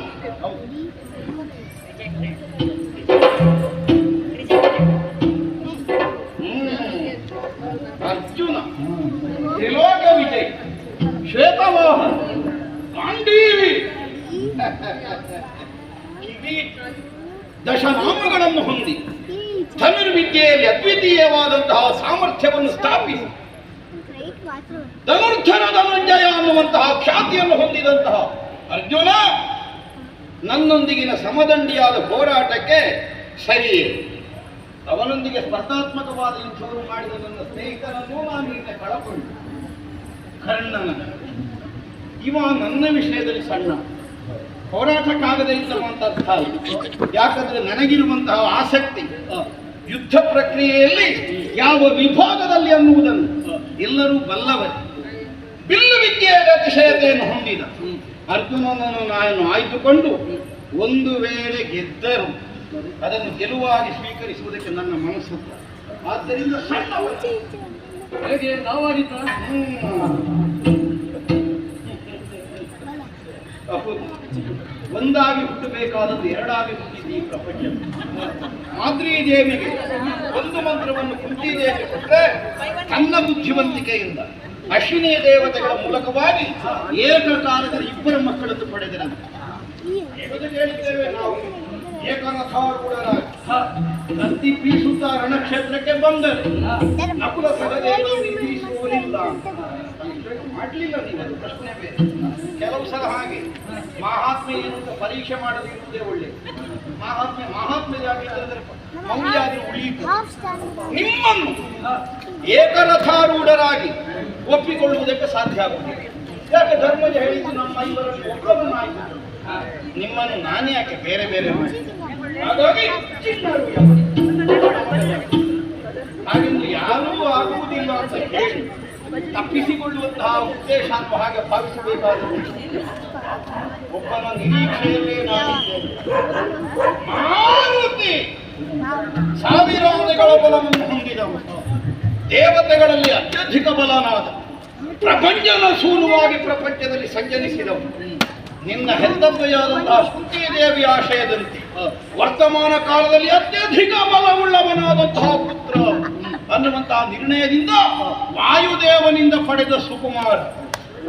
ಅರ್ಜುನ, ತ್ರಿಲೋಕ ವಿಜಯ್, ಶ್ವೇತವಾಹನ, ಗಾಂಡೀವಿ, ದಶನಾಮಗಳನ್ನು ಹೊಂದಿ ಧನುರ್ವಿದ್ಯೆಯಲ್ಲಿ ಅದ್ವಿತೀಯವಾದಂತಹ ಸಾಮರ್ಥ್ಯವನ್ನು ಸ್ಥಾಪಿಸಿ ಧನುರ್ಧರ ಧನುಂಜಯ ಅನ್ನುವಂತಹ ಖ್ಯಾತಿಯನ್ನು ಹೊಂದಿದಂತಹ ಅರ್ಜುನ ನನ್ನೊಂದಿಗಿನ ಸಮದಂಡಿಯಾದ ಹೋರಾಟಕ್ಕೆ ಸರಿಯೇ. ಅವನೊಂದಿಗೆ ಸ್ಪರ್ಧಾತ್ಮಕವಾದ ಯುದ್ಧವನ್ನು ಮಾಡಿದ ನನ್ನ ಸ್ನೇಹಿತನನ್ನು ನಾನು ನಿನ್ನೆ ಕಳಕೊಂಡು ಕರ್ಣನ ಇವ ನನ್ನ ವಿಷಯದಲ್ಲಿ ಸಣ್ಣ ಹೋರಾಟಕ್ಕಾಗದೇ ಇದ್ದವಂತ ಅರ್ಥ ಅಲ್ಲ. ಯಾಕಂದ್ರೆ ನನಗಿರುವಂತಹ ಆಸಕ್ತಿ ಯುದ್ಧ ಪ್ರಕ್ರಿಯೆಯಲ್ಲಿ ಯಾವ ವಿಭಾಗದಲ್ಲಿ ಅನ್ನುವುದನ್ನು ಎಲ್ಲರೂ ಬಲ್ಲವರು. ಬಿಲ್ಲು ವಿದ್ಯೆಯಲ್ಲಿ ಅತಿಶಯತೆಯನ್ನು ಹೊಂದಿದ ಅರ್ಜುನನನ್ನು ನಾನು ಆಯ್ದುಕೊಂಡು ಒಂದು ವೇಳೆ ಗೆದ್ದರು ಅದನ್ನು ಗೆಲುವಾಗಿ ಸ್ವೀಕರಿಸುವುದಕ್ಕೆ ನನ್ನ ಮನಸ್ಸು. ಆದ್ದರಿಂದ ಹೇಗೆ ನಾವಾಗಿದ್ದ ಒಂದಾಗಿ ಹುಟ್ಟಬೇಕಾದದ್ದು ಎರಡಾಗಿ ಹುಟ್ಟಿದ್ದು ಈ ಪ್ರಪಂಚ. ಮಾದ್ರಿ ದೇವಿಗೆ ಒಂದು ಮಂತ್ರವನ್ನು ಕುಂತಿದೇವಿ ಕೊಟ್ಟರೆ ತನ್ನ ಬುದ್ಧಿವಂತಿಕೆಯಿಂದ ಅಶ್ವಿನಿ ದೇವತೆಗಳ ಮೂಲಕವಾಗಿ ಏಕಕಾಲದಲ್ಲಿ ಇಬ್ಬರು ಮಕ್ಕಳನ್ನು ಪಡೆದರಂತೆ. ಹೇಳಿದ್ದೇವೆ ನಾವು ಏಕರಥಾರೂಢರಾಗಿ ಕತ್ತಿ ಬೀಸುತ್ತಾ ರಣಕ್ಷೇತ್ರಕ್ಕೆ ಬಂದರು. ನಕುಲ ಸಹದೇವರು ನಿಂದಿಸುವುದಿಲ್ಲ ಮಾಡಲಿಲ್ಲ. ನೀವು ಅದು ಪ್ರಶ್ನೆ ಬೇರೆ. ಕೆಲವು ಸಲ ಹಾಗೆ ಮಹಾತ್ಮೆ ಏನು ಅಂತ ಪರೀಕ್ಷೆ ಮಾಡದಿರುವುದೇ ಒಳ್ಳೆಯದು. ಮಹಾತ್ಮೆಯಾಗಿದ್ದರೆ ಮೌಲ್ಯಾದಿ ಉಳಿಯಿತು. ನಿಮ್ಮನ್ನು ಏಕರಥಾರೂಢರಾಗಿ ಒಪ್ಪಿಕೊಳ್ಳುವುದಕ್ಕೆ ಸಾಧ್ಯ ಆಗುವುದಿಲ್ಲ. ಯಾಕೆ ಧರ್ಮಜ ಹೇಳಿದ್ದು ನಮ್ಮ ಇವರಲ್ಲಿ ಒಬ್ಬರು ನಾಯಕರು, ನಿಮ್ಮನ್ನು ನಾನೇ ಯಾಕೆ ಬೇರೆ ಬೇರೆ ಮಾಡಿ. ಹಾಗಾಗಿ ಹಾಗೆಂದು ಯಾರೂ ಆಗುವುದಿಲ್ಲ ಅಂತ ಹೇಳಿ ತಪ್ಪಿಸಿಕೊಳ್ಳುವಂತಹ ಉದ್ದೇಶ ಅಂತ ಹಾಗೆ ಭಾವಿಸಬೇಕಾದರೂ ಒಬ್ಬನ ನಿರೀಕ್ಷೆಯಲ್ಲೇ ನಾನಿದ್ದೇನೆ. ಮಾರುತಿ ಸಾವಿರಾರುಗಳ ಬಲವನ್ನು ಹೊಂದಿದವು, ದೇವತೆಗಳಲ್ಲಿ ಅತ್ಯಧಿಕ ಬಲನಾದ, ಪ್ರಪಂಚನ ಸೂನುವಾಗಿ ಪ್ರಪಂಚದಲ್ಲಿ ಸಂಚರಿಸಿದವು. ನಿನ್ನ ಹೆತ್ತಬ್ಬೆಯಾದಂತಹ ಶ್ರುತಿದೇವಿ ಆಶಯದಂತೆ ವರ್ತಮಾನ ಕಾಲದಲ್ಲಿ ಅತ್ಯಧಿಕ ಬಲವುಳ್ಳವನಾದಂತಹ ಪುತ್ರ ಅನ್ನುವಂತಹ ನಿರ್ಣಯದಿಂದ ವಾಯುದೇವನಿಂದ ಪಡೆದ ಸುಕುಮಾರ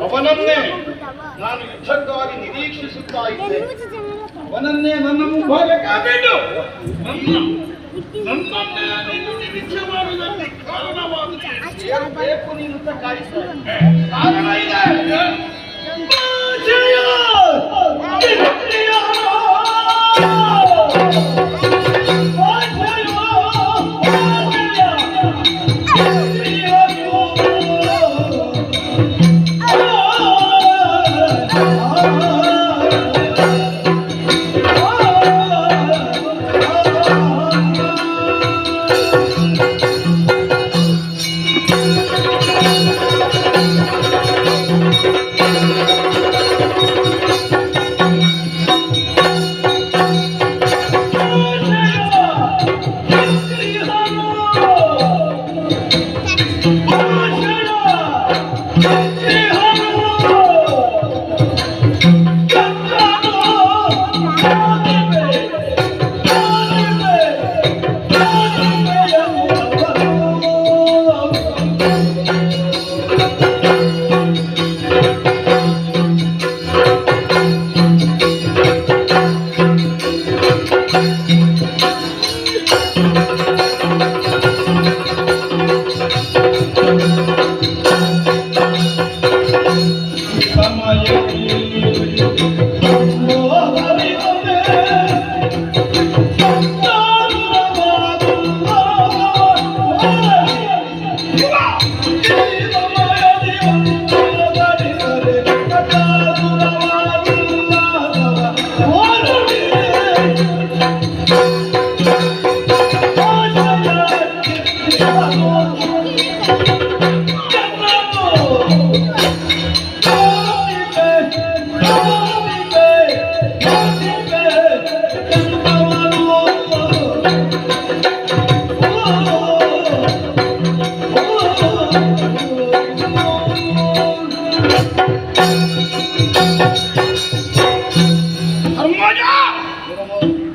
ಅವನನ್ನೇ ನಾನು ಯುದ್ಧಕ್ಕಾಗಿ ನಿರೀಕ್ಷಿಸುತ್ತಾ ಇದ್ದೆ. ಅವನನ್ನೇ ನನ್ನ ಮುಂಭಾಗಕ್ಕಾಗಿದ್ದು ನನ್ನನ್ನೇ ನಿರೀಕ್ಷೆ ಮಾಡುವುದಕ್ಕೆ ಕಾರಣವಾಗಿದೆ. ಬೇಕು ನೀನು ಕಾಯಿಸ ಕಾರಣ ಇದೆ.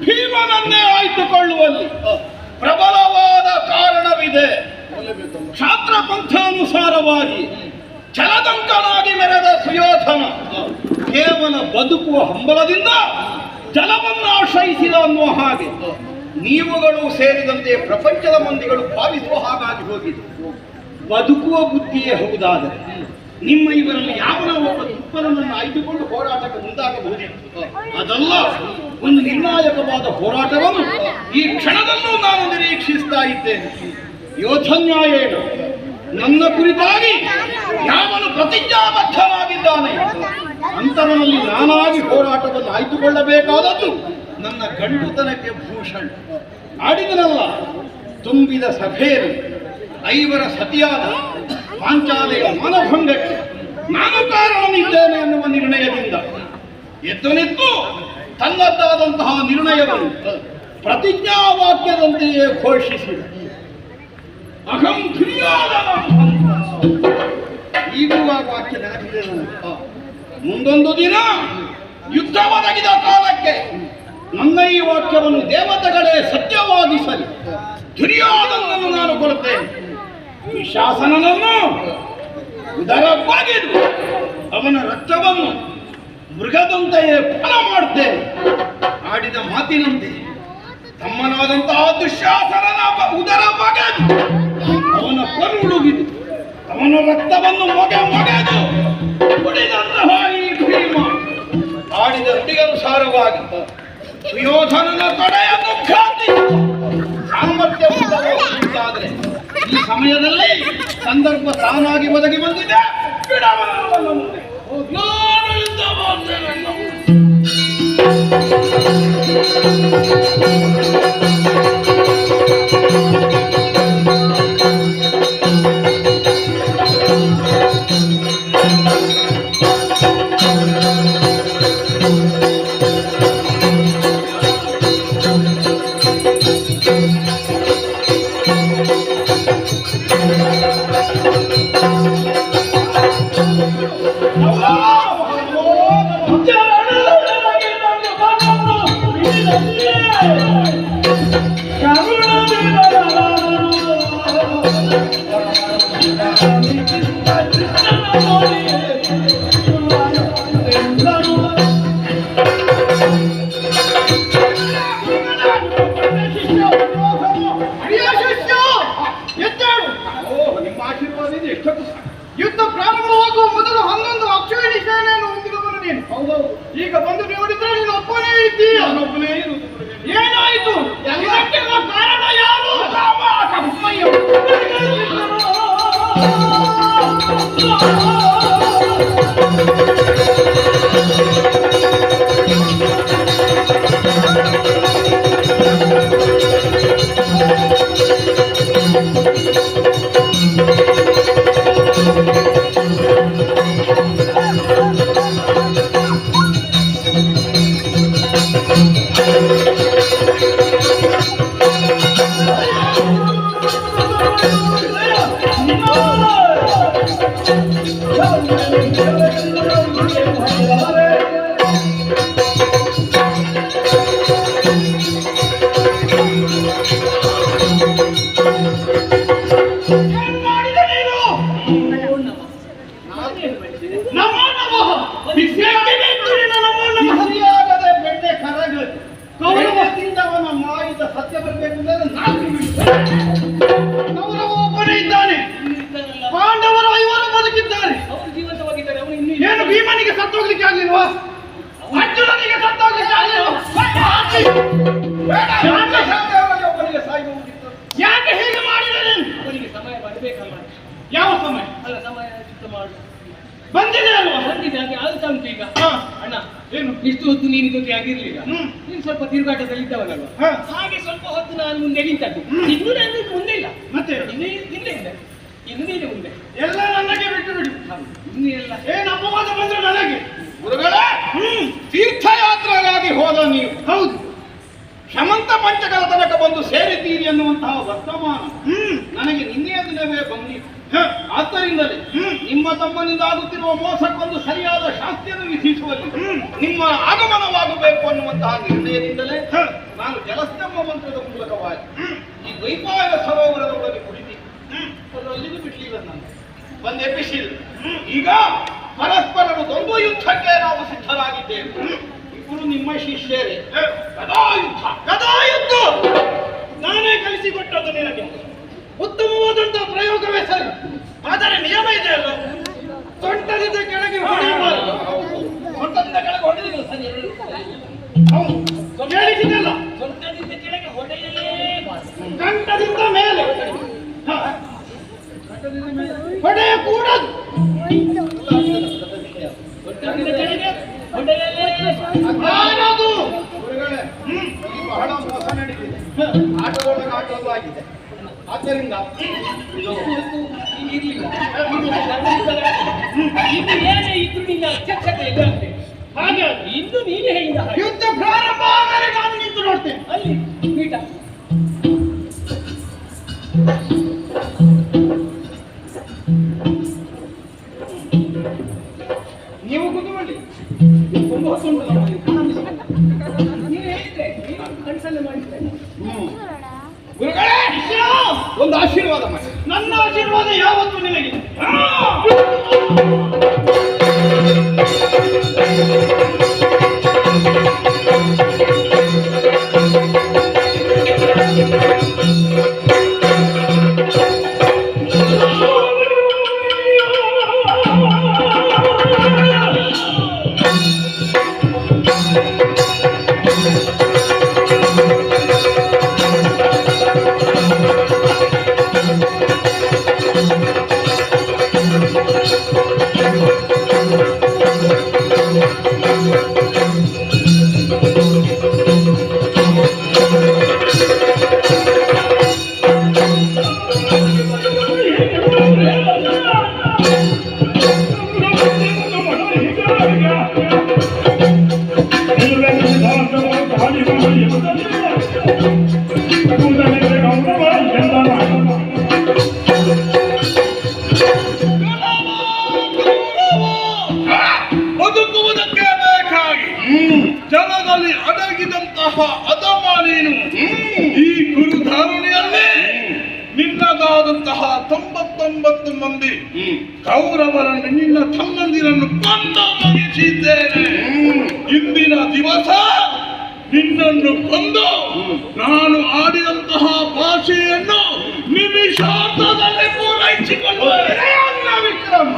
ಭೀಮನನ್ನೇ ಆಯ್ದುಕೊಳ್ಳುವಲ್ಲಿ ಪ್ರಬಲವಾದ ಕಾರಣವಿದೆ. ಕ್ಷಾತ್ರ ಪಂಥಾನುಸಾರವಾಗಿ ಜಲದಂಕನಾಗಿ ಮೆರೆದ ಸುಯೋಧನ ಕೇವಲ ಬದುಕುವ ಹಂಬಲದಿಂದ ಜಲವನ್ನು ಆಶ್ರಯಿಸಿದ ಅನ್ನುವ ಹಾಗೆ ನೀವುಗಳು ಸೇರಿದಂತೆ ಪ್ರಪಂಚದ ಮಂದಿಗಳು ಭಾವಿಸುವ ಹಾಗಾಗಿ ಹೋಗಿದೆ. ಬದುಕುವ ಬುದ್ಧಿಯೇ ಹೌದಾದರೆ ನಿಮ್ಮ ಇವರಲ್ಲಿ ಯಾವನ ಒಬ್ಬ ದುರ್ಬಲನನ್ನು ಆಯ್ದುಕೊಂಡು ಹೋರಾಟಕ್ಕೆ ಮುಂದಾಗಬಹುದಿತ್ತು. ಅದಲ್ಲ, ಒಂದು ನಿರ್ಣಾಯಕವಾದ ಹೋರಾಟವನ್ನು ಈ ಕ್ಷಣದಲ್ಲೂ ನಾನು ನಿರೀಕ್ಷಿಸ್ತಾ ಇದ್ದೇನೆ. ಯೋಧನ್ಯಾಯೇನ ನನ್ನ ಕುರಿತಾಗಿ ಯಾವನು ಪ್ರತಿಜ್ಞಾಬದ್ಧನಾಗಿದ್ದಾನೆ ಅಂತವನಲ್ಲಿ ನಾನಾಗಿ ಹೋರಾಟವನ್ನು ಆಯ್ದುಕೊಳ್ಳಬೇಕಾದದ್ದು ನನ್ನ ಗಂಡುತನಕ್ಕೆ ಭೂಷಣ. ಆಡಿದನಲ್ಲ, ತುಂಬಿದ ಸಭೆಯಲ್ಲಿ ಐವರ ಸತಿಯಾದ ಪಾಂಚಾಲೆಯ ಮಾನಭಂಗಕ್ಕೆ ನಾನು ಕಾರಣನಿದ್ದೇನೆ ಎನ್ನುವ ನಿರ್ಣಯದಿಂದ ಎದ್ದು ನಿಂತು ತನ್ನದ್ದಾದಂತಹ ನಿರ್ಣಯವನ್ನು ಪ್ರತಿಜ್ಞಾವಾಕ್ಯದಂತೆಯೇ ಘೋಷಿಸಿದ. ಅಹಂ ದುರ್ಯೋಧನ. ಈಗೂ ಆ ವಾಕ್ಯ ನೆನಪಿದೆ ನನಗೆ. ಮುಂದೊಂದು ದಿನ ಯುದ್ಧ ಒದಗಿದ ಕಾಲಕ್ಕೆ ನನ್ನ ಈ ವಾಕ್ಯವನ್ನು ದೇವತೆಗಳೇ ಸತ್ಯವಾಗಿಸಲಿ ದುರ್ಯೋಧನನನ್ನು ನಾನು ಕೊಡುತ್ತೇನೆ. ಈ ಶಾಸನನನ್ನು ಉದರ ಬಾಗಿದು ಅವನ ರಕ್ತವನ್ನು ಮೃಗದಂತೆಯೇ ಫಲ ಮಾಡುತ್ತೇನೆ. ಆಡಿದ ಮಾತಿನಂತೆ ತಮ್ಮನಾದಂತಹ ದುಶ್ಯಾಸನನ ಉದರ ಬಗೆದು ಅವನ ಕೊರುಳುಗಿದು ಅವನ ರಕ್ತವನ್ನು ಮೊಗೆದು ಕುಡಿದಂತಹ ಈ ಭೀಮ ಆಡಿದ ನುಡಿಗನುಸಾರವಾಗಿ ಸುಯೋಧನನ ತಡೆಯನ್ನು ಘಾತಿಸಿ ಸಾಮರ್ಥ್ಯ ಉಂಟಾದರೆ ಈ ಸಮಯದಲ್ಲಿ ಸಂದರ್ಭ ತಾನಾಗಿ ಒದಗಿ ಬಂದಿದೆ. ಬಿಡವನನ್ನು ಮುಂದೆ ನಾನು ಯುದ್ಧ ಮಾಡ್ತೇನೆ. ಯುದ್ಧ ಪ್ರಾರಂಭವಾಗುವ ಮೊದಲು 11 ಅಕ್ಷೋಹಿಣಿ ಸೇನೆಯನ್ನು ಹೊಂದಿದವನು ನೀನು. ಈಗ ಬಂದು ನೋಡಿದ್ರೆ ನೀನು ಒಬ್ಬನೇ ಇದ್ದೀಯ. ಏನಾಯಿತು? ಇದಕ್ಕೆಲ್ಲ ಕಾರಣ ಯಾರು? ಒಬ್ಬನೇ ಇದ್ದಾನೆ. ಪಾಂಡವರು 5 ಬದುಕಿದ್ದಾರೆ. ಏನು ಭೀಮನಿಗೆ ಸತ್ತೋಗ್ಲಿಕ್ಕೆ ಆಗ್ಲಿಲ್ವಾ? ಅರ್ಜುನನಿಗೆ ಸತ್ತೋಗ್ಲಿಕ್ಕೆ ಆಗ್ಲಿಲ್ವಾ? ಯಾಕೆ ಹೀಗೆ ಮಾಡಿದರೆ? ಅವನಿಗೆ ಸಮಯ ಬರಬೇಕಲ್ಲ. ಯಾವ ಸಮಯ? ಅಲ್ಲ, ಸಮಯ ಸಿದ್ಧ ಮಾಡು. ಬಂದಿದೆ ಅಲ್ವಾ? ಬಂದಿದೆ, ಹಾಗೆ ಆಗ್ತಾ ಉಂಟು ಈಗ. ಅಣ್ಣ, ಏನು ಇಷ್ಟು ಹೊತ್ತು ನೀನು ಜೊತೆ ಆಗಿರ್ಲಿಲ್ಲ. ನೀನು ಸ್ವಲ್ಪ ತಿರುಗಾಟದಲ್ಲಿ ಇದ್ದವನಲ್ವ? ಹಾಗೆ ಸ್ವಲ್ಪ ಹೊತ್ತು ನಾನು ಮುಂದೆ ನಿಂತದ್ದು. ಇನ್ನು ನಾನು ಮುಂದೆ ಇಲ್ಲ. ಮತ್ತೆ ಹಿಂದೆ ಇದೆ. ಇನ್ನು ನೀನು ಮುಂದೆ. ಎಲ್ಲ ನನಗೆ ಬಿಟ್ಟು ಬಿಡು. ಇನ್ನು ಎಲ್ಲ ಏನು ಅಪವಾದ ಬಂದ್ರೆ ನನಗೆ? ಗುರುಗಳೇ, ತೀರ್ಥಯಾತ್ರೆಗಾಗಿ ಹೋದ ನೀವು ಹೌದು. ಶಮಂತ ಪಂಚಕದ ತನಕ ಬಂದು ಸೇರಿದ್ದೀರಿ ಎನ್ನುವಂತಹ ವರ್ತಮಾನ ನನಗೆ ನಿನ್ನೆಯ ದಿನವೇ ಬಂದಿತ್ತು. ಆದ್ದರಿಂದಲೇ ನಿಮ್ಮ ತಮ್ಮನಿಂದ ಆಗುತ್ತಿರುವ ಮೋಸಕ್ಕೊಂದು ಸರಿಯಾದ ಶಾಸ್ತಿಯನ್ನು ವಿಧಿಸುವಲ್ಲಿ ನಿಮ್ಮ ಆಗಮನವಾಗಬೇಕು ಅನ್ನುವಂತಹ ನಿರ್ಣಯದಿಂದಲೇ ನಾನು ಜಲಸ್ತಂಭ ಮಂತ್ರದ ಮೂಲಕವಾಗಿ ಈ ದ್ವೈಪಾಯನ ಸರೋವರದ ಒಳಗೆ ಕುಳಿತಿದ್ದೆ. ಅದು ಅಲ್ಲಿಗೂ ಬಿಡ್ಲಿಲ್ಲ, ನಾನು ಬಂದು ಎಬ್ಬಿಸಿಲ್ಲ. ಈಗ ಪರಸ್ಪರರು ದ್ವಂದ್ವ ಯುದ್ಧಕ್ಕೆ ನಾವು ಸಿದ್ಧರಾಗಿದ್ದೇವೆ. ಇಬ್ಬರು ನಿಮ್ಮ ಶಿಷ್ಯರೇ. ಗದಾಯುದ್ಧ ನಾನೇ ಕಲಿಸಿಕೊಟ್ಟದ್ದು ನಿನಗೆ. ಉತ್ತಮವಾದಂತಹ ಪ್ರಯೋಗವೇ ಸರಿ, ಆದರೆ ನಿಯಮ ಇದೆ ಅಲ್ಲ. ಸೊಂಟದಿಂದ ಕೆಳಗೆ ಹೊಡೆಯಬಾರದು. ಸೊಂಟದಿಂದ ಕೆಳಗೆ ಹೊಡೆದಿಲ್ಲ ಸರಿ. ಹೇಳಿಸಿದಲ್ಲ, ಸೊಂಟದಿಂದ ಕೆಳಗೆ ಹೊಡೆಯಲೇಬಾರದು. ಕಂಠದಿಂದ ಮೇಲೆ ಹೊಡೆಯ ಕೂಡದು. ಸೊಂಟದಿಂದ ಕೆಳಗೆ ಹೊಡೆಯಲೇಬಾರದು. ಬಹಳ ಮೋಸ ನಡೀತಿದೆ. ಆಟದೊಳಗೆ ಆಟವಾಗಿದೆ. ಆದ್ದರಿಂದ ಇದು ಇರ್ಲಿಲ್ಲ. ಇದು ಏನೇ ಇದ್ರು ನಿನ್ನ ಅಧ್ಯಕ್ಷತೆ ಎದುರಂತೆ. ಹಾಗೆ ಇಂದು ನೀನೇ ಹೇಳಿದ ಹಾಗೆ. ಯುದ್ಧ ಪ್ರಾರಂಭ ಆದರೆ ನಾನು ನಿಂತು ನೋಡ್ತೇನೆ. ಅಲ್ಲಿ ಪೀಠ ನೀವು ಕೂತ್ಕೊಳ್ಳಿ. ತುಂಬಾ ಹೊತ್ತುಂಟು ನಮ್ಮಲ್ಲಿ. ನೀನು ಹೇಳಿದ್ರೆ ನೀನು ಕನಸಲ್ಲೇ ಮಾಡಿದ್ರೆ ಗುರುಗಳೇ, ಒಂದು ಆಶೀರ್ವಾದ ಮಾಡಿ. ನನ್ನ ಆಶೀರ್ವಾದ ಯಾವತ್ತು ನಿನಗೆ. ಬದುಕುವುದಕ್ಕೆ ಬೇಕಾಗಿ ಜಲದಲ್ಲಿ ಅಡಗಿದಂತಹ ಅಧಮ ನೀನು ಈ ಗುರುಧಾರಣೆಯಲ್ಲಿ ನಿನ್ನದಾದಂತಹ 99 ಮಂದಿ ಕೌರವರನ್ನು ನಿನ್ನ ತಮ್ಮಂದಿರನ್ನು ಕೊಂದು ಮುಗಿಸಿದ್ದೇನೆ. ಇಂದಿನ ದಿವಸ ನಿನ್ನನ್ನು ಕೊಂದು ನಾನು ಆಡಿದಂತಹ ಭಾಷೆಯನ್ನು ನಿಮಿಷಾರ್ಧದಲ್ಲಿ ಪೂರೈಸಿಕೊಳ್ಳುವೆ. ವಿಕ್ರಮ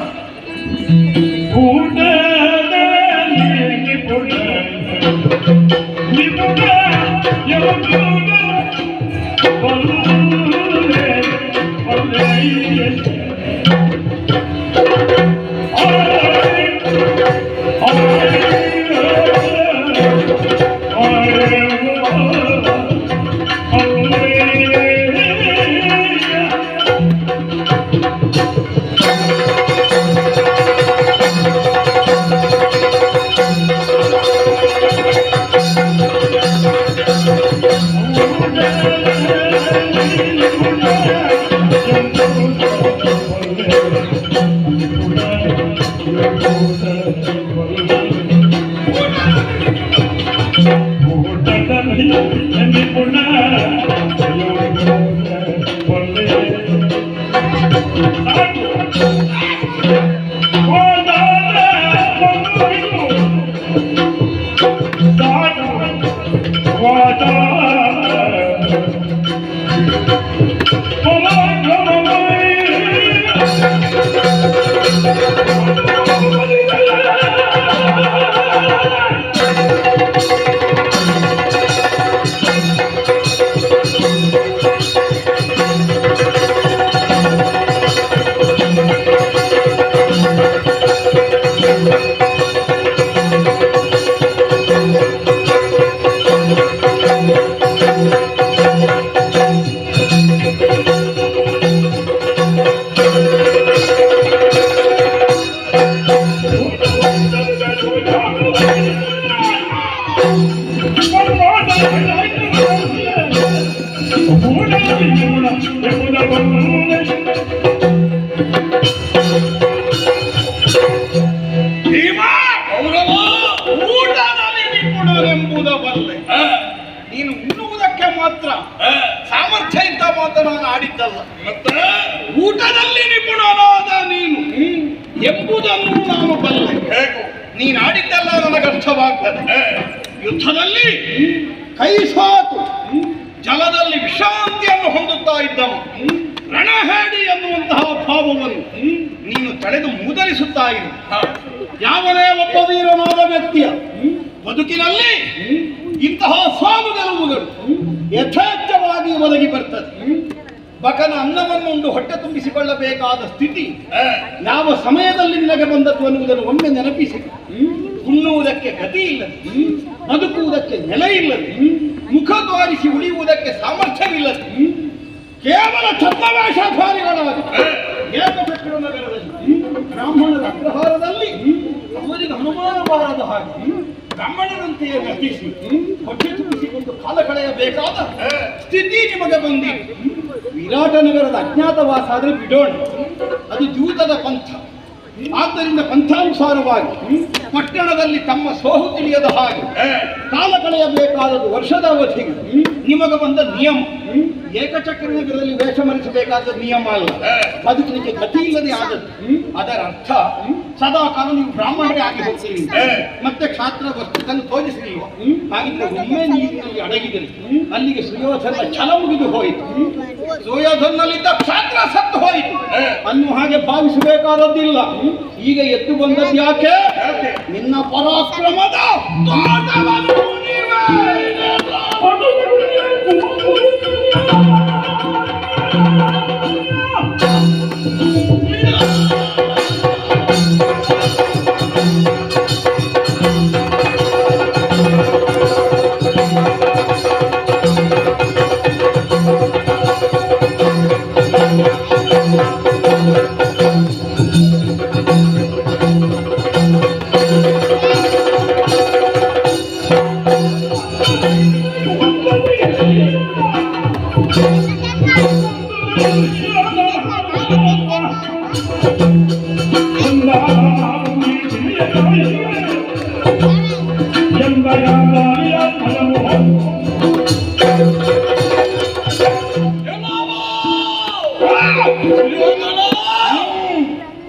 ನೀನು ಉಣ್ಣುವುದಕ್ಕೆ ಮಾತ್ರ ಸಾಮರ್ಥ್ಯ ಇದ್ದ ಮಾತ್ರ ನಾನು ಆಡಿದ್ದಲ್ಲ, ಮತ್ತೆ ಊಟದಲ್ಲಿ ನಿಪುಣನಾದ ನೀನು ಎಂಬುದನ್ನು ನಾನು ಬಲ್ಲೆ. ಹೇಗೂ ನೀನು ಆಡಿದ್ದಲ್ಲ ನನಗೆ ಅರ್ಥವಾಗ್ತದೆ. ಯುದ್ಧದಲ್ಲಿ ಕೈ ಸಾತು ಜಲದಲ್ಲಿ ವಿಶ್ರಾಂತಿಯನ್ನು ಹೊಂದುತ್ತಾ ಇದ್ದವ ರಣಹೇಡಿ ಎನ್ನುವಂತಹ ಭಾವವನ್ನು ನೀನು ತಳೆದು ಮುದರಿಸುತ್ತಾ ಇರು. ಯಾವನೇ ಒಬ್ಬ ವೀರನಾದ ವ್ಯಕ್ತಿಯ ಬದುಕಿನಲ್ಲಿ ಇಂತಹ ಸಾಲು ಗೆಲುವುಗಳು ಯಥೇಚ್ಛವಾಗಿ ಒದಗಿ ಬರ್ತದೆ. ಬಕನ ಅನ್ನವನ್ನುಂಡು ಹೊಟ್ಟೆ ತುಂಬಿಸಿಕೊಳ್ಳಬೇಕಾದ ಸ್ಥಿತಿ ಯಾವ ಸಮಯದಲ್ಲಿ ನಿನಗೆ ಬಂದದ್ದು ಅನ್ನುವುದನ್ನು ಒಮ್ಮೆ ನೆನಪಿಸಿ. ಉಣ್ಣುವುದಕ್ಕೆ ಗತಿ ಇಲ್ಲದೆ, ಬದುಕುವುದಕ್ಕೆ ನೆಲೆ ಇಲ್ಲದೆ, ಮುಖ ತೋರಿಸಿ ಉಳಿಯುವುದಕ್ಕೆ ಸಾಮರ್ಥ್ಯವಿಲ್ಲದೆ ಕೇವಲ ಛದ್ಮವೇಷಧಾರಿಗಳಾಗಿ ಏಕಚಕ್ರ ನಗರದಲ್ಲಿ ಬ್ರಾಹ್ಮಣರ ಅಗ್ರಹಾರದಲ್ಲಿ ಅವರಿಗೆ ಅನುಮಾನ ಬಾರದ ಹಾಗೆ ಬ್ರಾಹ್ಮಣರಂತೆಯೇ ನಟಿಸಿ ಹೊಟ್ಟೆ ತುಂಬಿಸಿಕೊಂಡು ಕಾಲ ಕಳೆಯಬೇಕಾದ ಸ್ಥಿತಿ ನಿಮಗೆ ಬಂದಿದೆ. ವಿರಾಟ ನಗರದ ಅಜ್ಞಾತವಾಸ ಆದ್ರೆ ಬಿಡೋಣ, ಅದು ಜೂತದ ಪಂಥ. ಆದ್ದರಿಂದ ಪಂಥಾನುಸಾರವಾಗಿ ಪಟ್ಟಣದಲ್ಲಿ ತಮ್ಮ ಸೋಹು ತಿಳಿಯದ ಹಾಗೆ ಕಾಲ ಕಳೆಯಬೇಕಾದದ್ದು ವರ್ಷದ ಅವಧಿಗೆ ನಿಮಗೆ ಬಂದ ನಿಯಮ. ಏಕಚಕ್ರ ನಗರದಲ್ಲಿ ವೇಷ ಮರೆಸಬೇಕಾದ ನಿಯಮ ಅಲ್ಲ, ಬದುಕಲಿಕ್ಕೆ ಗತಿ ಇಲ್ಲದೆ ಆದದ್ದು. ಅದರ ಅರ್ಥ ಸದಾ ಕಾಲ ನೀವು ಬ್ರಾಹ್ಮಣರೇ ಆಗಿ ಹೋಗ್ತೀರಿ, ಮತ್ತೆ ಕ್ಷಾತ್ರ ವಸ್ತುವನ್ನು ತೋರಿಸಲಿಲ್ವ? ಹಾಗಿದ್ರೆ ಒಮ್ಮೆ ನೀರಿನಲ್ಲಿ ಅಡಗಿದರೆ ಅಲ್ಲಿಗೆ ಸುಯೋಧನ ಛಲ ಮುಗಿದು ಹೋಯಿತು, ಸುಯೋಧನಲ್ಲಿದ್ದ ಕ್ಷಾತ್ರ ಸತ್ತು ಹೋಯಿತು ಅನ್ನುವ ಹಾಗೆ ಭಾವಿಸಬೇಕಾದದ್ದಿಲ್ಲ. ಈಗ ಎದ್ದು ಬಂದದ್ದು ಯಾಕೆ? ನಿನ್ನ ಪರಾಕ್ರಮದ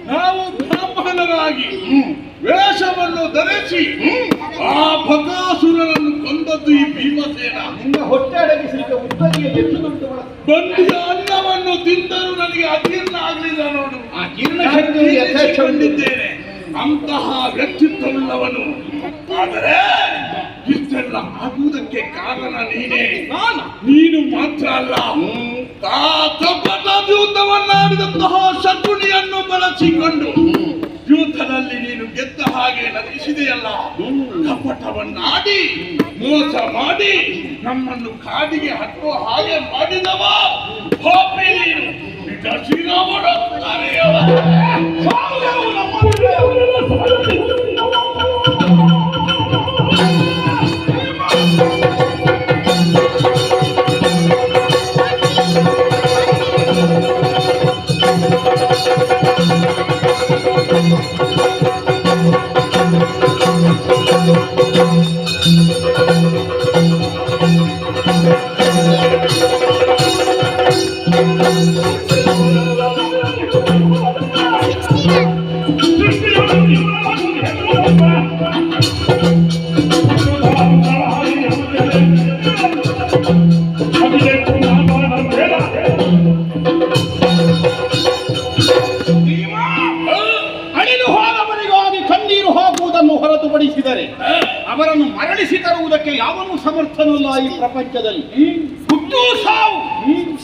ನಾವು ಬ್ರಾಹ್ಮಣರಾಗಿ ವೇಷವನ್ನು ಧರಿಸಿ ಆ ಬಕಾಸುರನನ್ನು ಕೊಂದದ್ದು ಈ ಭೀಮಸೇನ. ನಿನ್ನ ಹೊಟ್ಟೆ ಅಡಗಿಸಲಿಕ್ಕೆ ಉತ್ತರಿಯ ಎಷ್ಟು ದುಡ್ಡು ಬಂದಿಯ ಅನ್ನವನ್ನು ತಿಂದರೂ ನನಗೆ ಅಜೀರ್ಣ ಆಗಲಿಲ್ಲ ನೋಡು. ಆ ಜೀರ್ಣಶಕ್ತಿಯನ್ನು ಯಥೇಚ್ಛಗೊಂಡಿದ್ದೇನೆ. ಅಂತಹ ವ್ಯಕ್ತಿತ್ವವುಳ್ಳವನು. ಆದರೆ ಇಷ್ಟೆಲ್ಲ ಆಗುವುದಕ್ಕೆ ಕಾರಣ ನೀನೇ. ನೀನು ಮಾತ್ರ ಅಲ್ಲ, ಕಪಟ ಯೂತವನ್ನಾಡಿದಂತಹ ಶಕುನಿಯನ್ನು ಬಳಸಿಕೊಂಡು ಯೂಥದಲ್ಲಿ ನೀನು ಗೆದ್ದ ಹಾಗೆ ನಟಿಸಿದೆಯಲ್ಲ. ಕಪಟವನ್ನಾಡಿ ಮೋಸ ಮಾಡಿ ನಮ್ಮನ್ನು ಕಾಡಿಗೆ ಹತ್ತುವ ಹಾಗೆ ಮಾಡಿದವ ಪಾಪಿ ನೀನು. ನಿಜ ಶ್ರೀರಾಮನ ಕಾರ್ಯವ. ಅಳಿದು ಹೋದವರಿಗಾಗಿ ಕಣ್ಣೀರು ಹಾಕುವುದನ್ನು ಹೊರತುಪಡಿಸಿದರೆ ಅವರನ್ನು ಮರಳಿಸಿ ತರುವುದಕ್ಕೆ ಯಾವನೂ ಸಮರ್ಥನಲ್ಲ ಈ ಪ್ರಪಂಚದಲ್ಲಿ. ಹುಟ್ಟು ಸಾವು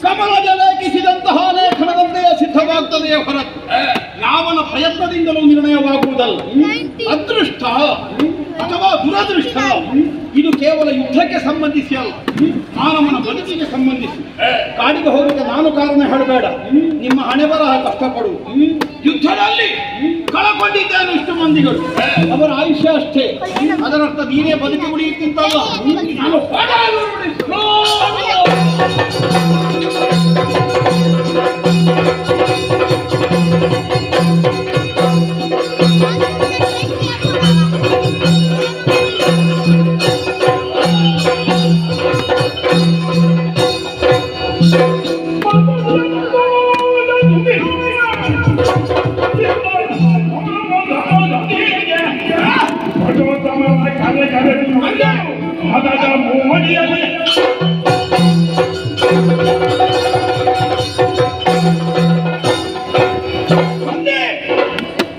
ಕಮಲ ಜಲೇಕಿಸಿದಂತಹ ಲೇಖನದಂತೆಯೇ ಸಿದ್ಧವಾಗ್ತದೆಯೇ ಹೊರತು ಯಾವನ ಪ್ರಯತ್ನದಿಂದಲೂ ನಿರ್ಣಯವಾಗುವುದಲ್ಲ. ಅದೃಷ್ಟ ಅಥವಾ ದುರದೃಷ್ಟ ಇದು ಕೇವಲ ಯುದ್ಧಕ್ಕೆ ಸಂಬಂಧಿಸಿ ಅಲ್ಲ, ಮಾನವನ ಬದುಕಿಗೆ ಸಂಬಂಧಿಸಿ. ಕಾಡಿಗೆ ಹೋಗಲಿಕ್ಕೆ ನಾನು ಕಾರಣ ಹೇಳಬೇಡ, ನಿಮ್ಮ ಹಣೆ ಬರಹ ಕಷ್ಟಪಡು. ಯುದ್ಧದಲ್ಲಿ ಕಳಕೊಂಡಿದ್ದೇನೆ ಇಷ್ಟು ಮಂದಿಗಳು, ಅವರ ಆಯುಷ್ಯ ಅಷ್ಟೇ. ಅದರರ್ಥ ನೀನೇ ಬದುಕಿ ಉಳಿಯುತ್ತಿದ್ದಲ್ಲ, ನಾನು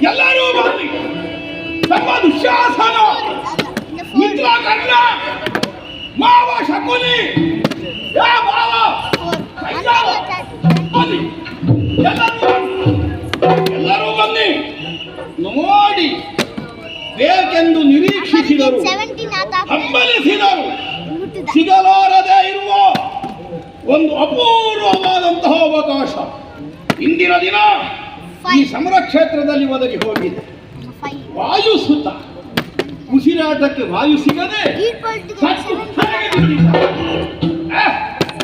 ಎಲ್ಲರೂ ಬನ್ನಿ. ನಮ್ಮ ದುಶ್ಯಾಸನ ಮಿತ್ರ ಕರ್ಣ ಮಾವ ಶಕುನಿ ಮಾವ ಬನ್ನಿ, ಎಲ್ಲರೂ ಬನ್ನಿ. ನೋಡಿ, ಬೇಕೆಂದು ನಿರೀಕ್ಷಿಸಿದರು, ಹಂಬಲಿಸಿದರು, ಸಿಗಲಾರದೆ ಇರುವ ಒಂದು ಅಪೂರ್ವವಾದಂತಹ ಅವಕಾಶ ಇಂದಿನ ದಿನ ಈ ಸಮರ ಕ್ಷೇತ್ರದಲ್ಲಿ ಒದಗಿ ಹೋಗಿದೆ. ವಾಯುಸುತ ಉಸಿರಾಟಕ್ಕೆ ವಾಯು ಸಿಗದೆ ಸತ್ತು ಹೊರಗೆ ಬಿದ್ದಿದ್ದ.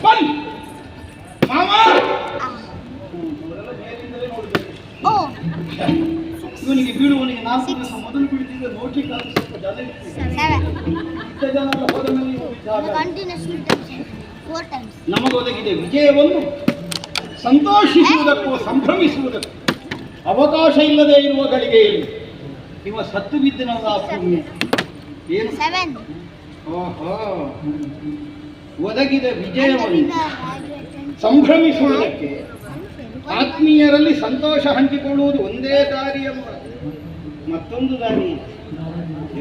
ಬನ್ನಿ ಮಾಮ. ಇವನಿಗೆ ಬೀಳುವವನಿಗೆ 4 ದಿವಸ ಮೊದಲು ಬೀಳ್ತಿದ್ದ ನೋಡ್ಲಿಕ್ಕೆ ಆದ್ರೂ ಸ್ವಲ್ಪ ಜನ ಇಷ್ಟ ಜನ ಎಲ್ಲ ಹೋದ ಮೇಲೆ ನೀವು ನಮಗೆ ಒದಗಿದೆ ವಿಜಯವನ್ನು ಸಂತೋಷಿಸುವುದಕ್ಕೂ ಸಂಭ್ರಮಿಸುವುದಕ್ಕೂ ಅವಕಾಶ ಇಲ್ಲದೆ ಇರುವ ಗಳಿಗೆಯಲ್ಲಿ ಇವ ಸತ್ತು ಬಿದ್ದನಲ್ಲ ಪುಣ್ಯ ಏನು ಓಹೋ ಒದಗಿದ ವಿಜಯವನ್ನು ಸಂಭ್ರಮಿಸುವುದಕ್ಕೆ ಆತ್ಮೀಯರಲ್ಲಿ ಸಂತೋಷ ಹಂಚಿಕೊಳ್ಳುವುದು ಒಂದೇ ದಾರಿಯಲ್ಲ, ಮತ್ತೊಂದು ದಾರಿ.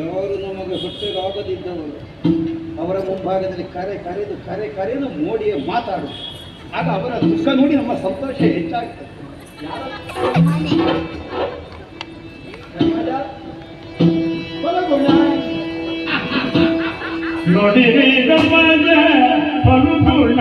ಯಾರು ನಮಗೆ ಹೊಟ್ಟೆಗಾಗದಿದ್ದವರು ಅವರ ಮುಂಭಾಗದಲ್ಲಿ ಕರೆದು ಮೋಡಿಯೇ ಮಾತಾಡುವುದು. ಆಗ ಅವರ ದುಃಖ ನೋಡಿ ನಮ್ಮ ಸಂತೋಷ ಹೆಚ್ಚಾಗ್ತದೆ. ನೋಡಿರಿ ಗಮನ ಫಲಗುಣ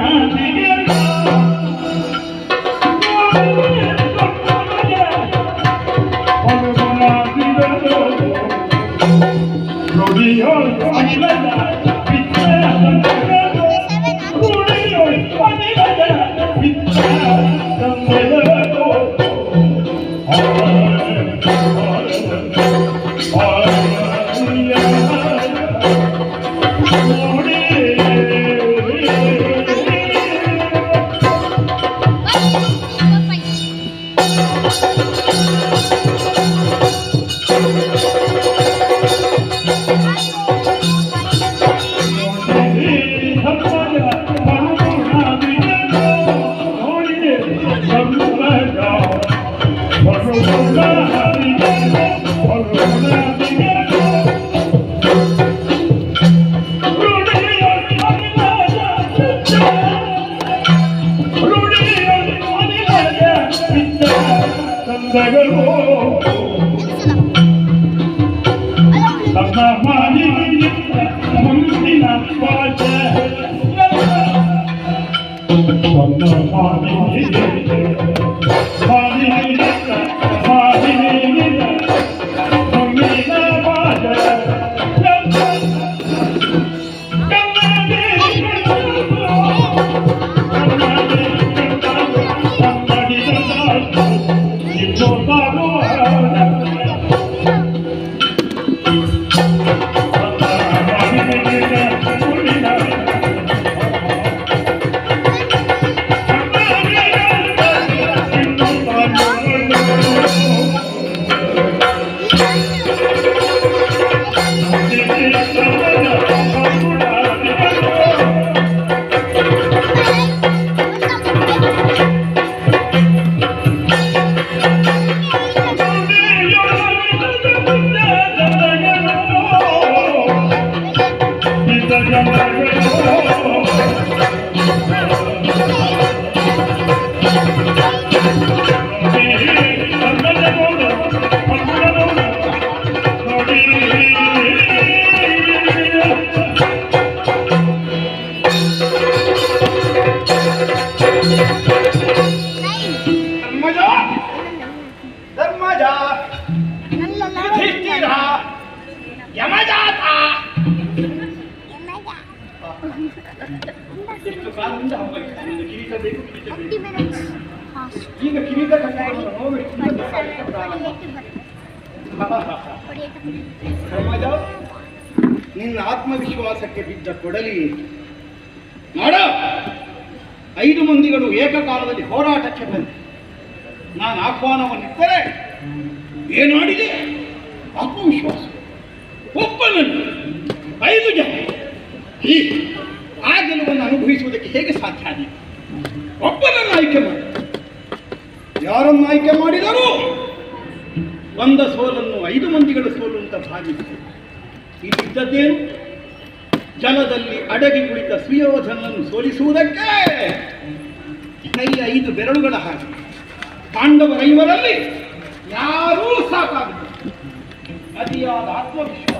ಈಗ ಕಿರೀಟ ನಿನ್ನ ಆತ್ಮವಿಶ್ವಾಸಕ್ಕೆ ಬಿದ್ದ ಕೊಡಲಿ ಮಾಡ. 5 ಮಂದಿಗಳು ಏಕಕಾಲದಲ್ಲಿ ಹೋರಾಟಕ್ಕೆ ಬಂದೆ. ನಾನು ಆಹ್ವಾನವನ್ನಿತ್ತರೆ ಏನಾಡಿದೆ? ಆತ್ಮವಿಶ್ವಾಸ. ಒಬ್ಬನನ್ನು 5 ಜನ ಆ ಗೆಲುವನ್ನು ಅನುಭವಿಸುವುದಕ್ಕೆ ಹೇಗೆ ಸಾಧ್ಯ ಆಗಿದೆ? ಒಬ್ಬನನ್ನು ಆಯ್ಕೆ ಮಾಡಿ. ಯಾರನ್ನು ಆಯ್ಕೆ ಮಾಡಿದರೂ ಒಂದ ಸೋಲನ್ನು 5 ಮಂದಿಗಳ ಸೋಲು ಅಂತ ಭಾವಿಸಿದೆ. ಇಲ್ಲಿದ್ದದ್ದೇನು? ಜಲದಲ್ಲಿ ಅಡಗಿ ಕುಳಿತ ಸುಯೋಧನನ್ನು ಸೋಲಿಸುವುದಕ್ಕೆ ಕೈ 5 ಬೆರಳುಗಳ ಹಾಗೆ. ಪಾಂಡವರ 5ರಲ್ಲಿ ಯಾರೂ ಸಾಕಾಗುತ್ತೆ. ಅತಿಯಾದ ಆತ್ಮವಿಶ್ವಾಸ.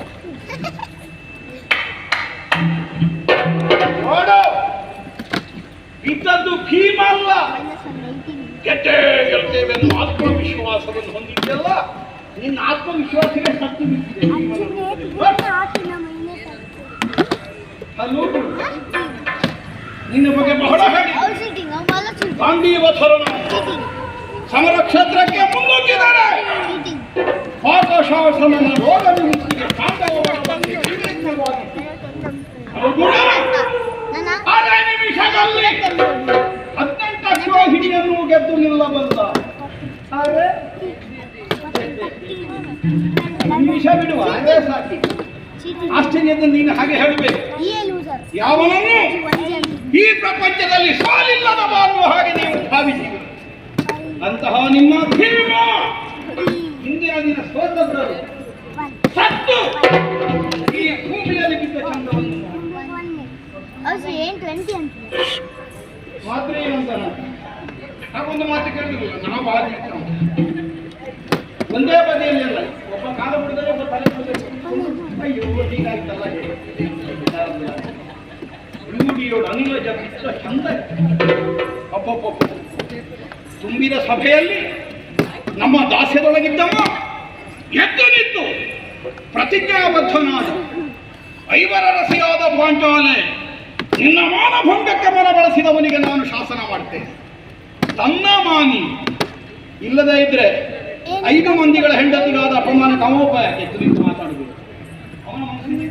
ನೋಡು, ಬಿದ್ದದ್ದು ಭೀಮ ಅಲ್ಲ, ಗೆಲ್ತೇವೆ ಎನ್ನುವ ಆತ್ಮವಿಶ್ವಾಸವನ್ನು ಹೊಂದಿದ್ದೆಲ್ಲ ನಿನ್ನ ಆತ್ಮವಿಶ್ವಾಸಕ್ಕೆ ಸತ್ತು ಬಿಟ್ಟಿದೆ. ಅಲ್ಲೂ ನಿನ್ನ ಬಗ್ಗೆ ಬಹಳ ಹೇಳಿ ಗಾಂಧೀವ ಥರನ ಸಮರ ಕ್ಷೇತ್ರಕ್ಕೆ ಮುನ್ನುಗ್ಗಿದ್ದಾರೆ. ಪಾಕಶಾಸನದ ರೋಗ ನಿವೃತ್ತಿಗೆ ಪಾಂಡವವಾಗಿ ನಿಮಿಷದಲ್ಲಿ 18 ಅಶ್ವಹಿಣಿಯನ್ನು ಗೆದ್ದು ನಿಲ್ಲಬಲ್ಲ. ನಿಮಿಷ ಬಿಡುವ ಅದೇ ಸಾಕಿ. ಆಶ್ಚರ್ಯದ ನೀನು ಹಾಗೆ ಹೇಳಬೇಕು. ಯಾವನನ್ನು ಈ ಪ್ರಪಂಚದಲ್ಲಿ ಸಾಲಿಲ್ಲದ ಅನ್ನುವ ಹಾಗೆ ನೀವು ಭಾವಿಸಿರಿ. ಅಂತಹ ನಿಮ್ಮ ಭೀಮ ಇಂದಿನ ದಿನ ಸೋತವರು ಸತ್ತು ಈ ಭೂಮಿಯಲ್ಲಿ ಬಿದ್ದ ಚಂದ್ರವನ್ನು ಮಾತ್ರ ಏನಂತ ಹಾಗೊಂದು ಮಾತು ಕೇಳಿದ್ರು. ನಾವು ಒಂದೇ ಬದಿಯಲ್ಲಿ ಅಲ್ಲ, ಒಬ್ಬ ಕಾಲ ಬಿಡಿದರೆ ಒಬ್ಬ ತಲೆ ಬಿಡಬೇಕು. ಅಯ್ಯೋ ಹೀಗಾಯ್ತಲ್ಲ, ರೂಢಿಯೋಡು ಅನಿಲ ಜಪಿಸುವ ಚಂದ. ಒಬ್ಬೊಬ್ಬ ತುಂಬಿದ ಸಭೆಯಲ್ಲಿ ನಮ್ಮ ದಾಸ್ಯದೊಳಗಿದ್ದವ ಎದ್ದು ನಿಂತು ಪ್ರತಿಜ್ಞಾಬದ್ಧನಾದ 5 ರಸಿಯಾದ ಪಾಂಚಾಲೆ ನಿನ್ನ ಮಾನಭಂಗಕ್ಕೆ ಬಳಸಿದವನಿಗೆ ನಾನು ಶಾಸನ ಮಾಡ್ತೇನೆ. ತನ್ನ ಮಾನಿ ಇಲ್ಲದೇ ಇದ್ರೆ 5 ಮಂದಿಗಳ ಹೆಂಡತಿಗಾದ ಅಪಮಾನಕ್ಕೆ ಅವೋಪಾಯ ಎದ್ದು ನಿಂತು ಮಾತಾಡುವುದು. ಅವನ ಮನಸ್ಸಿನ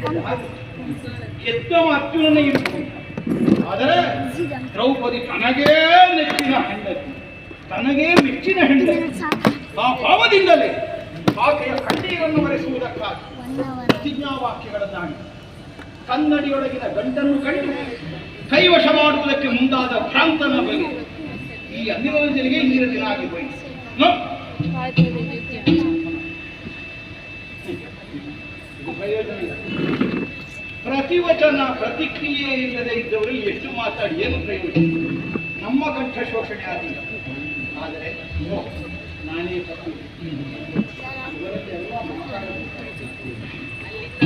ಎದ್ದವ ಅರ್ಜುನನೇ ಇರುವುದು. ಆದರೆ ದ್ರೌಪದಿ ತನಗೇ ನೆಚ್ಚಿನ ಹೆಂಡತಿ, ತನಗೇ ಮೆಚ್ಚಿನ ಹೆಂಡತಿ. ಆ ಭಾವದಿಂದಲೇ ಆಕೆಯ ಕಣ್ಣೀರನ್ನು ಒರೆಸುವುದಕ್ಕಾಗಿ ಪ್ರತಿಜ್ಞಾವಾಕ್ಯಗಳನ್ನಾಡಿ ಕನ್ನಡಿಯೊಳಗಿನ ಗಂಟನ್ನು ಕಂಡು ಕೈವಶ ಮಾಡುವುದಕ್ಕೆ ಮುಂದಾದ ಭ್ರಾಂತನ ಬಗ್ಗೆ ಈ ಅನಿವಾರ್ಯತೆಗೆ ಇಂದಿನ ದಿನ ಆಗಿ ಹೋಯಿತು. ಪ್ರತಿವಚನ ಪ್ರತಿಕ್ರಿಯೆ ಇಲ್ಲದೆ ಇದ್ದವರು ಎಷ್ಟು ಮಾತಾಡಿ ಏನು ಪ್ರಯೋಜನ? ನಮ್ಮ ಕಂಠ ಶೋಷಣೆ ಆದಿಲ್ಲ. ಆದರೆ ನಾನೇ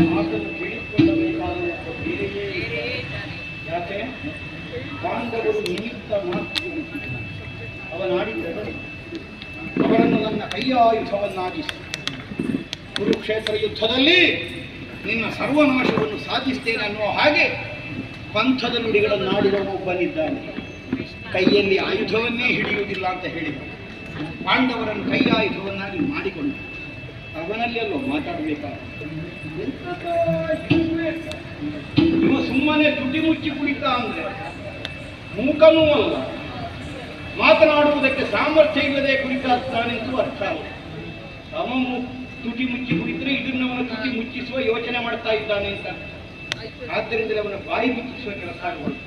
ಮಾತನ್ನು ಕೇಳಿಕೊಳ್ಳಬೇಕಾದ ಬೇರೆಯೇ. ಯಾಕೆ ಪಾಂಡವರು ನಿಮಿತ್ತ ಮಾತು ಅವನಾಡಿದ್ದರು. ಅವರನ್ನು ನನ್ನ ಕೈಯಾಯುಧವನ್ನಾಗಿಸಿ ಕುರುಕ್ಷೇತ್ರ ಯುದ್ಧದಲ್ಲಿ ನಿನ್ನ ಸರ್ವನಾಶವನ್ನು ಸಾಧಿಸ್ತೇನೆ ಅನ್ನುವ ಹಾಗೆ ಪಂಥದ ನುಡಿಗಳನ್ನಾಡಿದವನು ಒಬ್ಬನಿದ್ದಾನೆ. ಕೈಯಲ್ಲಿ ಆಯುಧವನ್ನೇ ಹಿಡಿಯುವುದಿಲ್ಲ ಅಂತ ಹೇಳಿದ ಪಾಂಡವರನ್ನು ಕೈಯಾಯುಧವನ್ನಾಗಿ ಮಾಡಿಕೊಂಡ. ಅವನಲ್ಲಿ ಅಲ್ಲೋ ಮಾತಾಡಬೇಕಾದ ಇವ ಸುಮ್ಮನೆ ತುಟಿ ಮುಚ್ಚಿ ಕುಳಿತ ಅಂದ್ರೆ ಮೂಕನೂ ಅಲ್ಲ, ಮಾತನಾಡುವುದಕ್ಕೆ ಸಾಮರ್ಥ್ಯ ಇಲ್ಲದೆ ಕುಳಿತಾಗ್ತಾನೆಂತೂ ಅರ್ಥ ಅಲ್ಲ. ಅವನು ತುಟಿ ಮುಚ್ಚಿ ಕುಳಿತರೆ ಇದನ್ನವನು ತುಟಿ ಮುಚ್ಚಿಸುವ ಯೋಚನೆ ಮಾಡ್ತಾ ಇದ್ದಾನೆ ಅಂತ. ಆದ್ದರಿಂದ ಅವನ ಬಾಯಿ ಮುಚ್ಚಿಸುವ ಕೆಲಸ ಆಗಬಹುದು.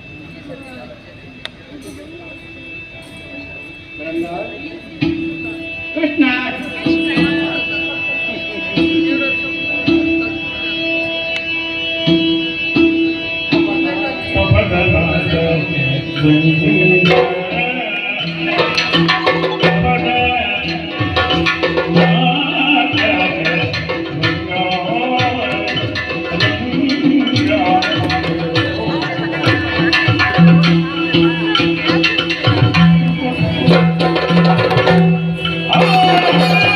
ಕೃಷ್ಣ Oh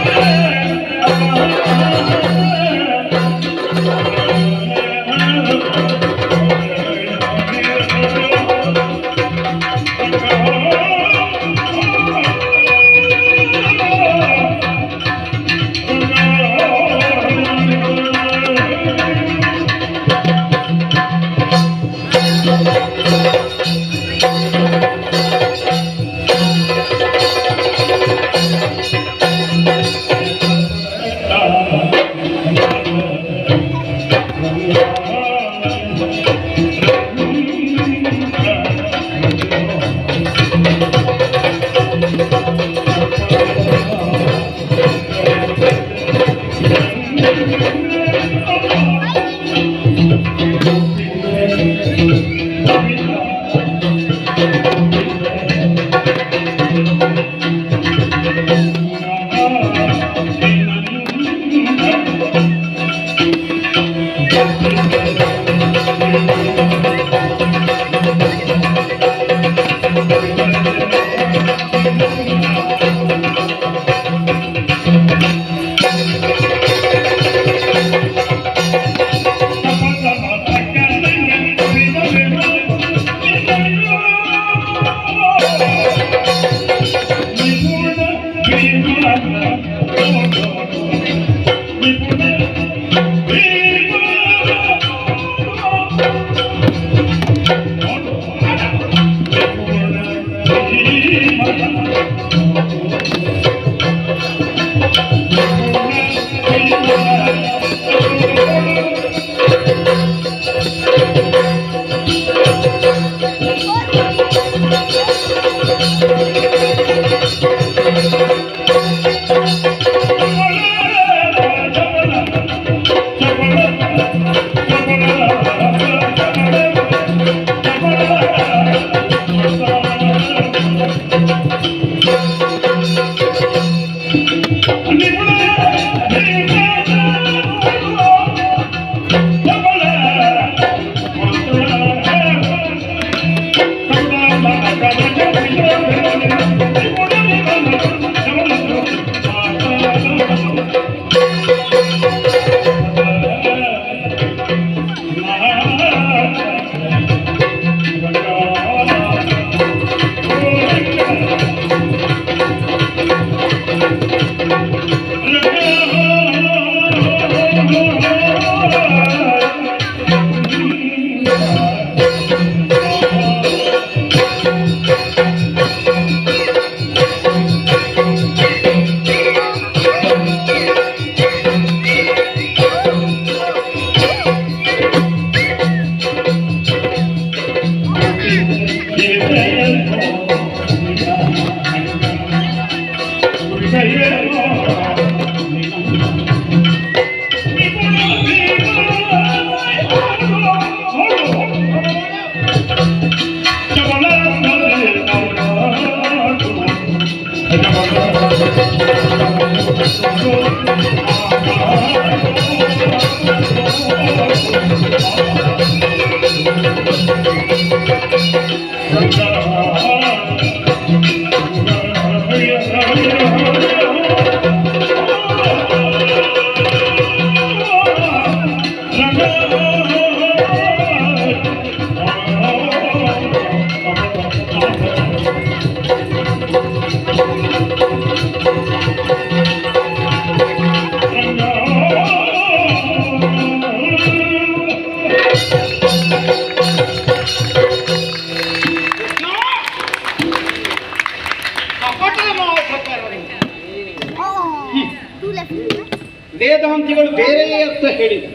ಬೇರೆಯೇ ಅರ್ಥ ಹೇಳಿದೆ.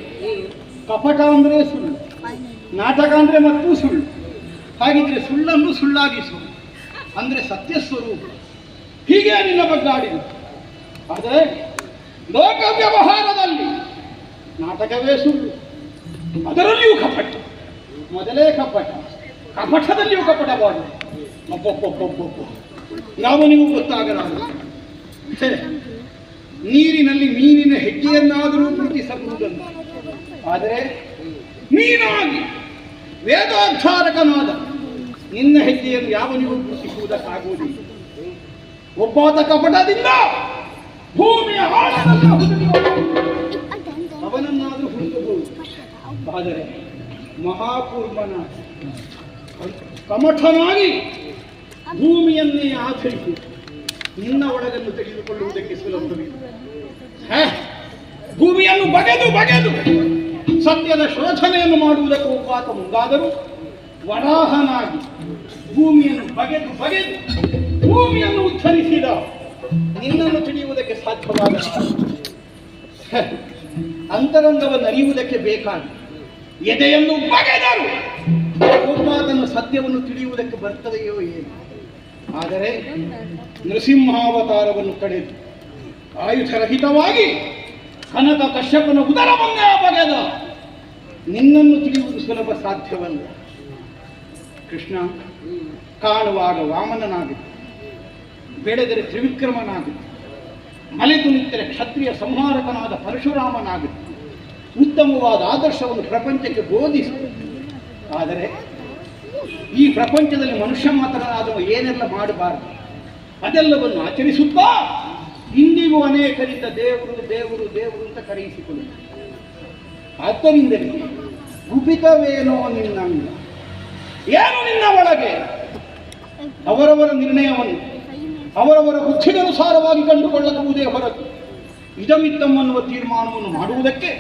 ಕಪಟ ಅಂದರೆ ಸುಳ್ಳು, ನಾಟಕ ಅಂದರೆ ಮತ್ತೂ ಸುಳ್ಳು. ಹಾಗಿದ್ರೆ ಸುಳ್ಳನ್ನು ಸುಳ್ಳಾಗಿಸು ಅಂದರೆ ಸತ್ಯ ಸ್ವರೂಪ. ಹೀಗೆ ನಿನ್ನ ಬಗ್ಗೆ ಆಡಿದೆ. ಆದರೆ ಲೋಕ ವ್ಯವಹಾರದಲ್ಲಿ ನಾಟಕವೇ ಸುಳ್ಳು, ಅದರಲ್ಲಿಯೂ ಕಪಟ. ಮೊದಲೇ ಕಪಟ, ಕಪಟದಲ್ಲಿಯೂ ಕಪಟಬಾರದು. ಅಬ್ಬೊಬ್ಬೊಬ್ಬೊಬ್ಬೊಬ್ಬ, ಯಾವನಿಗೂ ಗೊತ್ತಾಗಲಾರದು. ಸರಿ, ನೀರಿನಲ್ಲಿ ಮೀನಿನ ಹೆಜ್ಜೆಯನ್ನಾದರೂ ಗುರುತಿಸಬಹುದಲ್ಲ, ಆದರೆ ನೀನಾಗಿ ವೇದಾಧಾರಕನಾದ ನಿನ್ನ ಹೆಜ್ಜೆಯನ್ನು ಯಾವನಿಗೂ ಗುರುತಿಸುವುದಕ್ಕಾಗುವುದಿಲ್ಲ. ಒಬ್ಬಾತ ಕಪಟದಿಂದ ಭೂಮಿಯ ಆಳದಲ್ಲಿ ಅವನನ್ನಾದರೂ ಹುಡುಕಬಹುದು, ಆದರೆ ಮಹಾಪೂರ್ವನ ಕಮಠನಾಗಿ ಭೂಮಿಯನ್ನೇ ಆಚರಿಸಿ ನಿನ್ನ ಒಳಗನ್ನು ತೆಗೆದುಕೊಳ್ಳುವುದಕ್ಕೆ ಸುಲಭವಿಲ್ಲ. ಭೂಮಿಯನ್ನು ಬಗೆದು ಬಗೆದು ಸತ್ಯದ ಶೋಧನೆಯನ್ನು ಮಾಡುವುದಕ್ಕೆ ಒಬ್ಬಾತ ಮುಂದಾದರೂ ವರಾಹನಾಗಿ ಭೂಮಿಯನ್ನು ಬಗೆದು ಬಗೆದು ಭೂಮಿಯನ್ನು ಉಚ್ಚರಿಸಿದ ನಿನ್ನನ್ನು ತಿಳಿಯುವುದಕ್ಕೆ ಸಾಧ್ಯವಾದ ಅಂತರಂಗವನ್ನು ಅರಿಯುವುದಕ್ಕೆ ಬೇಕಾಗಿ ಎದೆಯನ್ನು ಬಗೆದರು ಒಬ್ಬಾತನ ಸತ್ಯವನ್ನು ತಿಳಿಯುವುದಕ್ಕೆ ಬರ್ತದೆಯೋ ಏನು. ಆದರೆ ನೃಸಿಂಹಾವತಾರವನ್ನು ತಡೆದು ಆಯುಧರಹಿತವಾಗಿ ಕನಕ ಕಶ್ಯಪನ ಉದರವನ್ನೇ ಬಗೆದ ನಿನ್ನನ್ನು ತಿಳಿಯುವುದು ಸುಲಭ ಸಾಧ್ಯವಲ್ಲ. ಕೃಷ್ಣ ಕಾಣುವಾಗ ವಾಮನನಾಗಿತ್ತು, ಬೆಳೆದರೆ ತ್ರಿವಿಕ್ರಮನಾಗಿತ್ತು, ಮಲೆತು ನಿಂತರೆ ಕ್ಷತ್ರಿಯ ಸಂಹಾರಕನಾದ ಪರಶುರಾಮನಾಗಿತ್ತು. ಉತ್ತಮವಾದ ಆದರ್ಶವನ್ನು ಪ್ರಪಂಚಕ್ಕೆ ಬೋಧಿಸಿತು. ಆದರೆ ಈ ಪ್ರಪಂಚದಲ್ಲಿ ಮನುಷ್ಯ ಮಾತ್ರನಾದವ ಏನೆಲ್ಲ ಮಾಡಬಾರದು ಅದೆಲ್ಲವನ್ನು ಆಚರಿಸುತ್ತಾ ಇಂದಿಗೂ ಅನೇಕರಿಂದ ದೇವರು ದೇವರು ದೇವರು ಅಂತ ಕರೆಯಿಸಿಕೊಳ್ಳು. ಆದ್ದರಿಂದಲೇ ಗುಪಿತವೇನೋ ನಿನ್ನಂಗ, ಏನು ನಿನ್ನ ಒಳಗೆ ಅವರವರ ನಿರ್ಣಯವನ್ನು ಅವರವರ ಬುದ್ಧಿಗನುಸಾರವಾಗಿ ಕಂಡುಕೊಳ್ಳಬಹುದೇ ಹೊರತು ಇದಮಿತ್ತಂ ಅನ್ನುವ ತೀರ್ಮಾನವನ್ನು ಮಾಡುವುದಕ್ಕೆ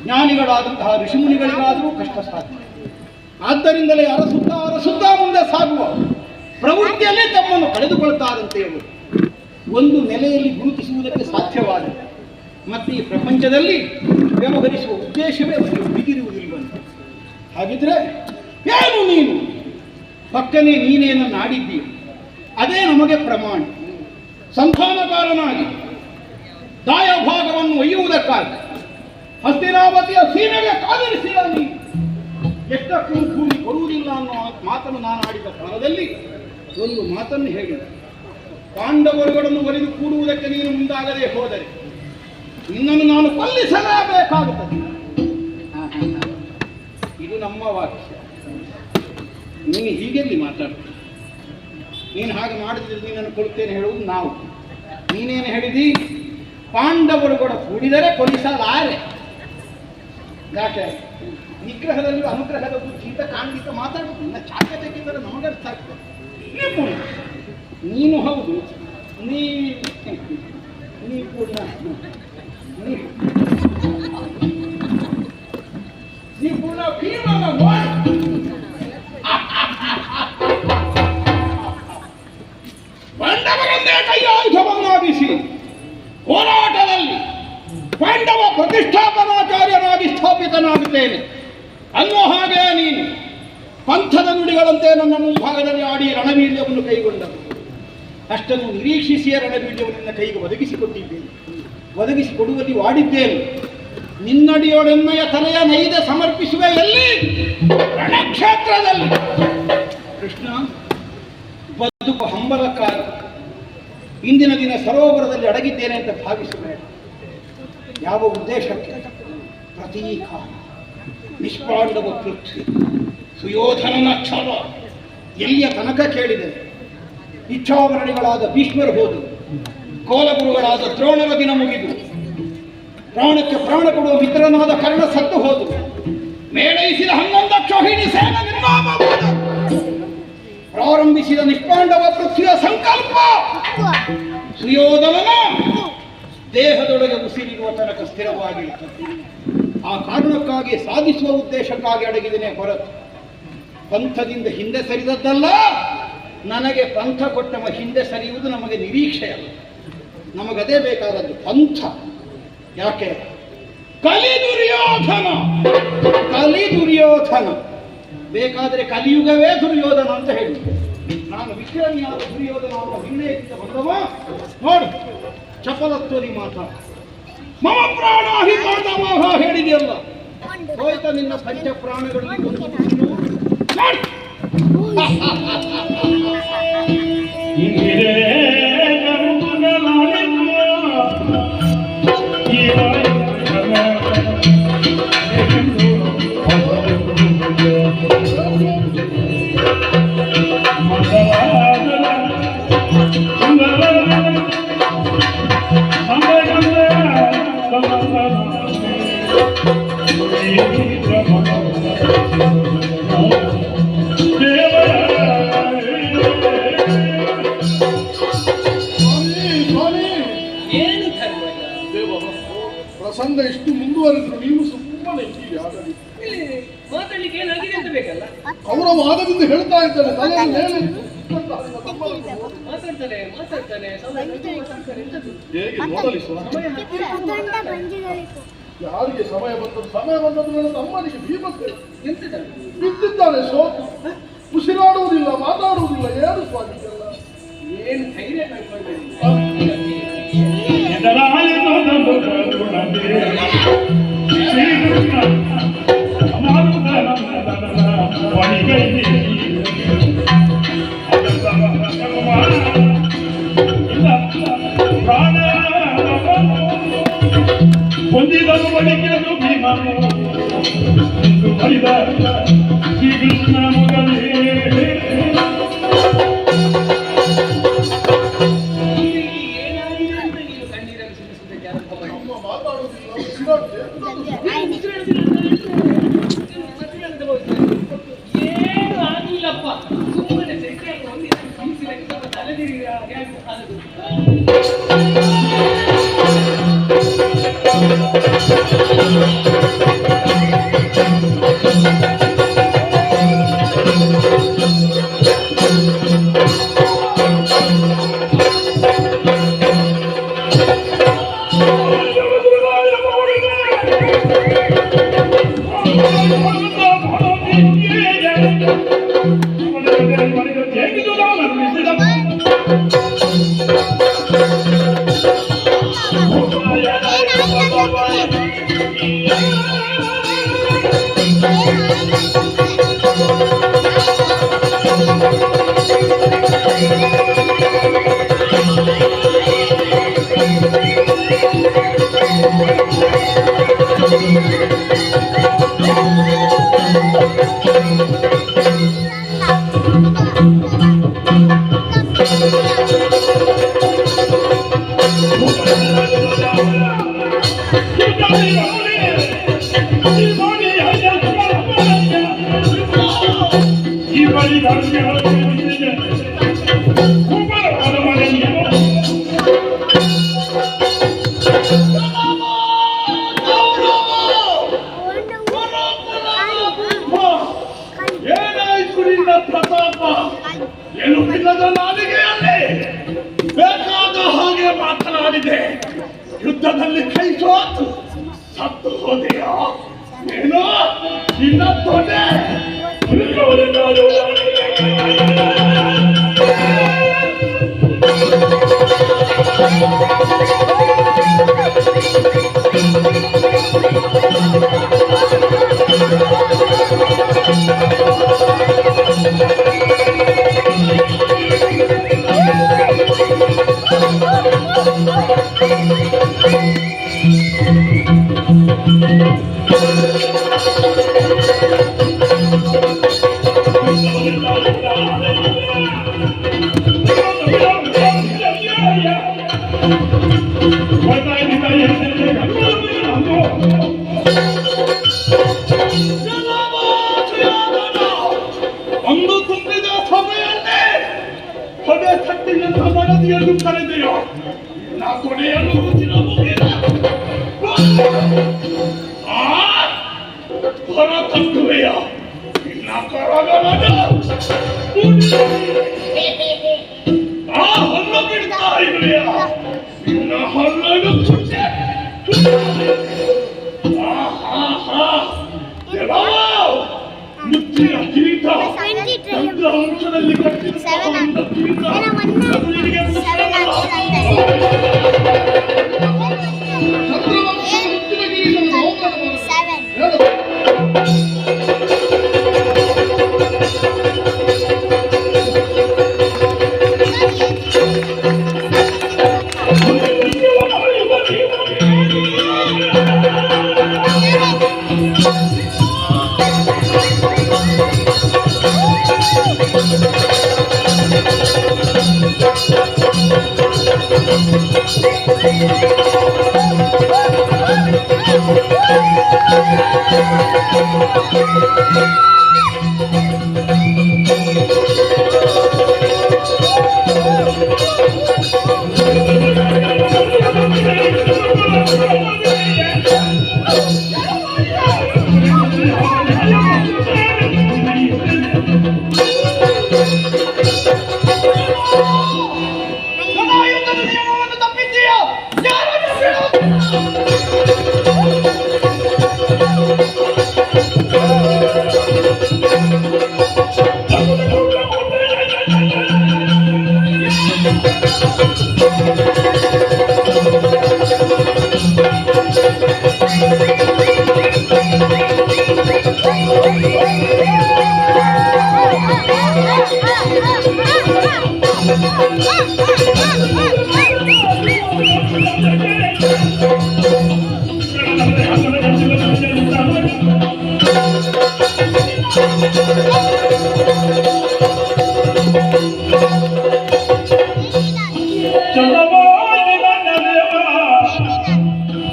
ಜ್ಞಾನಿಗಳಾದಂತಹ ಋಷಿಮುನಿಗಳಿಗಾದರೂ ಕಷ್ಟ ಸಾಧ್ಯ. ಆದ್ದರಿಂದಲೇ ಅರಸುತ್ತಾ ಮುಂದೆ ಸಾಗುವ ಪ್ರವೃತ್ತಿಯಲ್ಲೇ ತಮ್ಮನ್ನು ಕಳೆದುಕೊಳ್ತಾರಂತೆ ಅವರು ಒಂದು ನೆಲೆಯಲ್ಲಿ ಗುರುತಿಸುವುದಕ್ಕೆ ಸಾಧ್ಯವಾದ ಮತ್ತು ಈ ಪ್ರಪಂಚದಲ್ಲಿ ವ್ಯವಹರಿಸುವ ಉದ್ದೇಶವೇ ಅವರಿಗೆ ಬಿಗಿರುವುದಿಲ್ಲವಂತೆ. ಹಾಗಿದ್ರೆ ಏನು ನೀನು ಪಕ್ಕನೆ ನೀನೇನನ್ನು ನಾಡಿದ್ದೀಯ, ಅದೇ ನಮಗೆ ಪ್ರಮಾಣ. ಸಂಧಾನಕಾರನಾಗಿ ದಾಯಭಾಗವನ್ನು ಒಯ್ಯುವುದಕ್ಕಾಗಿ ಹಸ್ತಿನಾವತಿಯ ಸೀಮೆಗೆ ಕಾಲಿರಿಸಿದ ನೀನು ಎಷ್ಟಕ್ಕೂ ಭೂಮಿ ಕೊಡುವುದಿಲ್ಲ ಅನ್ನೋ ಮಾತನ್ನು ನಾನು ಆಡಿದ ಕಾಲದಲ್ಲಿ ಒಂದು ಮಾತನ್ನು ಹೇಳಿದೆ. ಪಾಂಡವರುಗಳನ್ನು ಒಲಿದು ಕೂಡುವುದಕ್ಕೆ ನೀನು ಮುಂದಾಗದೆ ಹೋದರೆ ನಿನ್ನನ್ನು ನಾನು ಕೊಲ್ಲಿಸಲೇಬೇಕಾಗುತ್ತದೆ. ಇದು ನಮ್ಮ ವಾಕ್ಯ. ನೀನು ಹೀಗೆಲ್ಲಿ ಮಾತಾಡ್ತೀನಿ? ನೀನು ಹಾಗೆ ಮಾಡಿದ್ರೆ ನೀನನ್ನು ಕೊಡುತ್ತೇನೆ ಹೇಳುವುದು ನಾವು. ನೀನೇನು ಹೇಳಿದಿ? ಪಾಂಡವರುಗಳ ಕೂಡಿದರೆ ಕೊಲ್ಲಿಸಲಾರೆ. ಯಾಕೆ? ನಿಗ್ರಹದಲ್ಲಿ ಅನುಗ್ರಹದ ಬುದ್ಧಿ ಅಂತ ಖಂಡಿತ ಮಾತಾಡಬೇಕು. ಇನ್ನು ಚಾಕ ತೆಗೆದರೆ ನಮಗರ್ಥ ಆಗ್ತದೆ. ನೀನು ಹೌದು, ನೀ ಪೂರ್ಣ ನೀ ಪೂರ್ಣ ಭೀಮನ ಪಾಂಡವರನ್ನೇ ಕೈಯಾಯುಧವನ್ನಾಗಿಸಿ ಹೋರಾಟದಲ್ಲಿ ಪಾಂಡವ ಪ್ರತಿಷ್ಠಾಪನಾಚಾರ್ಯನಾಗಿ ಸ್ಥಾಪಿತನಾಗುತ್ತೇನೆ ಅನ್ನೋ ಹಾಗೆ ನೀನು ಪಂಥದ ನುಡಿಗಳಂತೆ ನನ್ನ ಮುಂಭಾಗದಲ್ಲಿ ಆಡಿ ರಣವೀರ್ಯವನ್ನು ಕೈಗೊಂಡರು. ಅಷ್ಟನ್ನು ನಿರೀಕ್ಷಿಸಿಯೇ ರಣವೀರ್ಯವನ್ನು ಕೈಗೆ ಒದಗಿಸಿಕೊಟ್ಟಿದ್ದೇನೆ, ಒದಗಿಸಿಕೊಡುವಲ್ಲಿ ವಾಡಿದ್ದೇನೆ. ನಿನ್ನಡಿಯೊಡೆನ್ನೆಯ ತಲೆಯ ನೈದೆ ಸಮರ್ಪಿಸುವೆ ಎಲ್ಲಿ? ರಣಕ್ಷೇತ್ರದಲ್ಲಿ. ಕೃಷ್ಣ, ಬದುಕು ಹಂಬಲಕ್ಕಾಗಿ ಇಂದಿನ ದಿನ ಸರೋವರದಲ್ಲಿ ಅಡಗಿದ್ದೇನೆ ಅಂತ ಭಾವಿಸಬೇಡ. ಯಾವ ಉದ್ದೇಶಕ್ಕೆ? ಪ್ರತೀಕಾರ, ನಿಷ್ಪಾಂಡವ ಪೃಥ್ವಿ, ಸುಯೋಧನನ ಛಲ ಎಲ್ಲಿಯ ತನಕ ಕೇಳಿದೆ. ಇಚ್ಛಾವರಣಿಗಳಾದ ಭೀಷ್ಮರು ಹೋದರು, ಕೋಲಗುರುಗಳಾದ ದ್ರೋಣರ ದಿನ ಮುಗಿದು, ಪ್ರಾಣಕ್ಕೆ ಪ್ರಾಣ ಕೊಡುವ ಮಿತ್ರನಾದ ಕರ್ಣ ಸತ್ತು ಹೋದರು, ಮೇಳೈಸಿದ 11 ಅಕ್ಷೋಹಿಣಿ ಸೇನೆ ನಿರ್ನಾಮವಾದ, ಪ್ರಾರಂಭಿಸಿದ ನಿಷ್ಪಾಂಡವ ಪೃಥ್ವಿಯ ಸಂಕಲ್ಪ ಸುಯೋಧನನ ದೇಹದೊಳಗೆ ಉಸಿರಿರುವ ತನಕ ಸ್ಥಿರವಾಗಿರುತ್ತದೆ. ಆ ಕಾರಣಕ್ಕಾಗಿ ಸಾಧಿಸುವ ಉದ್ದೇಶಕ್ಕಾಗಿ ಅಡಗಿದ್ದೇನೆ ಹೊರತು ಪಂಥದಿಂದ ಹಿಂದೆ ಸರಿದದ್ದಲ್ಲ. ನನಗೆ ಪಂಥ ಕೊಟ್ಟವ ಹಿಂದೆ ಸರಿಯುವುದು ನಮಗೆ ನಿರೀಕ್ಷೆಯಲ್ಲ. ನಮಗದೇ ಬೇಕಾದದ್ದು ಪಂಥ. ಯಾಕೆ? ಕಲಿ ದುರ್ಯೋಧನ. ಕಲಿ ದುರ್ಯೋಧನ. ಬೇಕಾದ್ರೆ ಕಲಿಯುಗವೇ ದುರ್ಯೋಧನ ಅಂತ ಹೇಳಿ. ನಾನು ವಿಕ್ರಮಿಯಾದ ದುರ್ಯೋಧನ ಅವರ ವಿನಯದಿಂದ ಬಂದವ. ನೋಡು ಚಪಲತ್ವರಿ ಮಾತ ಮಮ ಪ್ರಾಣ ಹಿ ಪಾಂಡವ ಹೇಳಿದೆಯಲ್ಲ, ಹೋಯ್ತ ನಿನ್ನ ಪಂಚ ಪ್ರಾಣಗಳಲ್ಲಿ ಒಂದು. ಇಂದಿರೇ ಏನು ಧರ್ಮಯ್ಯ? ಪ್ರಸಂಗ ಇಷ್ಟು ಮುಂದುವರೆದ್ರು ನೀವು ಸುಮ್ಮನೆ ಹೀಗೆ ಆಗಲಿ. ಇಲ್ಲಿ ಮಾತಾಡ್ಲಿಕ್ಕೆ ಏನಾಗಿದೆ ಅಂತ ಬೇಕಲ್ಲ. ಕೌರವ ಆಗದಿಂದ ಹೇಳ್ತಾ ಇದ್ದಾನೆ ತಲೆ ಮೇಲೆ ಮಾತಾಡ್ತಾನೆ ಮಾತಾಡ್ತಾನೆ ಎಂತದ್ದು? ಹೇಗೆ ನೋಡಲಿ ಸ್ವಾಮಿ? ಯಾರಿಗೆ ಸಮಯ ಬಂದದ್ದು ನನ್ನ ತಮ್ಮನಿಗೆ ಭೀಮಕ್ಕೆ ಎಂತದ್ದು? ಬಿದ್ದಿದ್ದಾನೆ ಸೋತು, ಉಸಿರಾಡುವುದಿಲ್ಲ, ಮಾತಾಡುವುದಿಲ್ಲ. ಏನು ಸ್ವಾಮಿ ಇದೆಲ್ಲ? ಏನು ಧೈರ್ಯ ಕಳ್ಕೊಂಡ್ರಿ? ಹೊಂದಿದನು ಬಳಿಕೆಯನ್ನು ಭೀಮನು ಬಳಿದ ಶ್ರೀಕೃಷ್ಣ ಮಗನೇ. ಏನಾಗಿದೆ ಅಂತ ನೀವು ಕಣ್ಣೀರಲ್ಲಿ ಸುರಿಸುವುದಕ್ಕೆ ಆರಂಭ ಮಾಡಿ. ಅಮ್ಮ ಮಾತಾಡುವುದಿಲ್ಲ, ಉಸಿರಾಡುತ್ತೆ. ಏನು ಆಗಿಲ್ಲಪ್ಪ, ಸುಮ್ಮನೆ ಸೆಕೆಯಾಗಿ ಒಂದು ತಲೆದಿರಿ ಏನಾಯ್ತು ನಿನ್ನ ಪ್ರತಾಪ? ಏನು ಇಲ್ಲದ ನಾಲಿಗೆಯಲ್ಲಿ ಬೇಕಾದ ಹಾಗೆ ಮಾತನಾಡಿದೆ. ಯುದ್ಧದಲ್ಲಿ ಕೈ ಸೋತು ಸತ್ತು ಹೋದೆಯಾ? ಏನೋ ನಿನ್ನ ತೊಡೆ ಒಂದು ತುಂಬಿದ ಸಭೆಯಲ್ಲೇ ಹೊಡೆ ತಟ್ಟಿನ ಮನದಿಯನ್ನು ಕರೆದೆಯೋ ನಾ ಕೊನೆಯನ್ನು ರುಚಿನ ಮುಗಿದ ಹೊರ ತಟ್ಟುವೆಯ ನಿನ್ನ ಕರಗಲದ ಆ ಹಲ್ಲು ಬಿಡ್ತಾ ಇರುವೆಯ ನಿನ್ನ ಹಲ್ಲನ್ನು ಜೀವಿತ ಅದು ನಿನಗೆ ಪುತ್ರನಲ್ಲ. ಚಂದ್ರವಂಶ ಉಚ್ಚಿಲಗಿರಿಯನ್ನು ಹೇಳು. ಗದಾಯುದ್ಧದ ನಿಯಮವನ್ನು ತಪ್ಪಿದ್ದೀಯಾ? ಯಾರನ್ನು ಬಿಡು?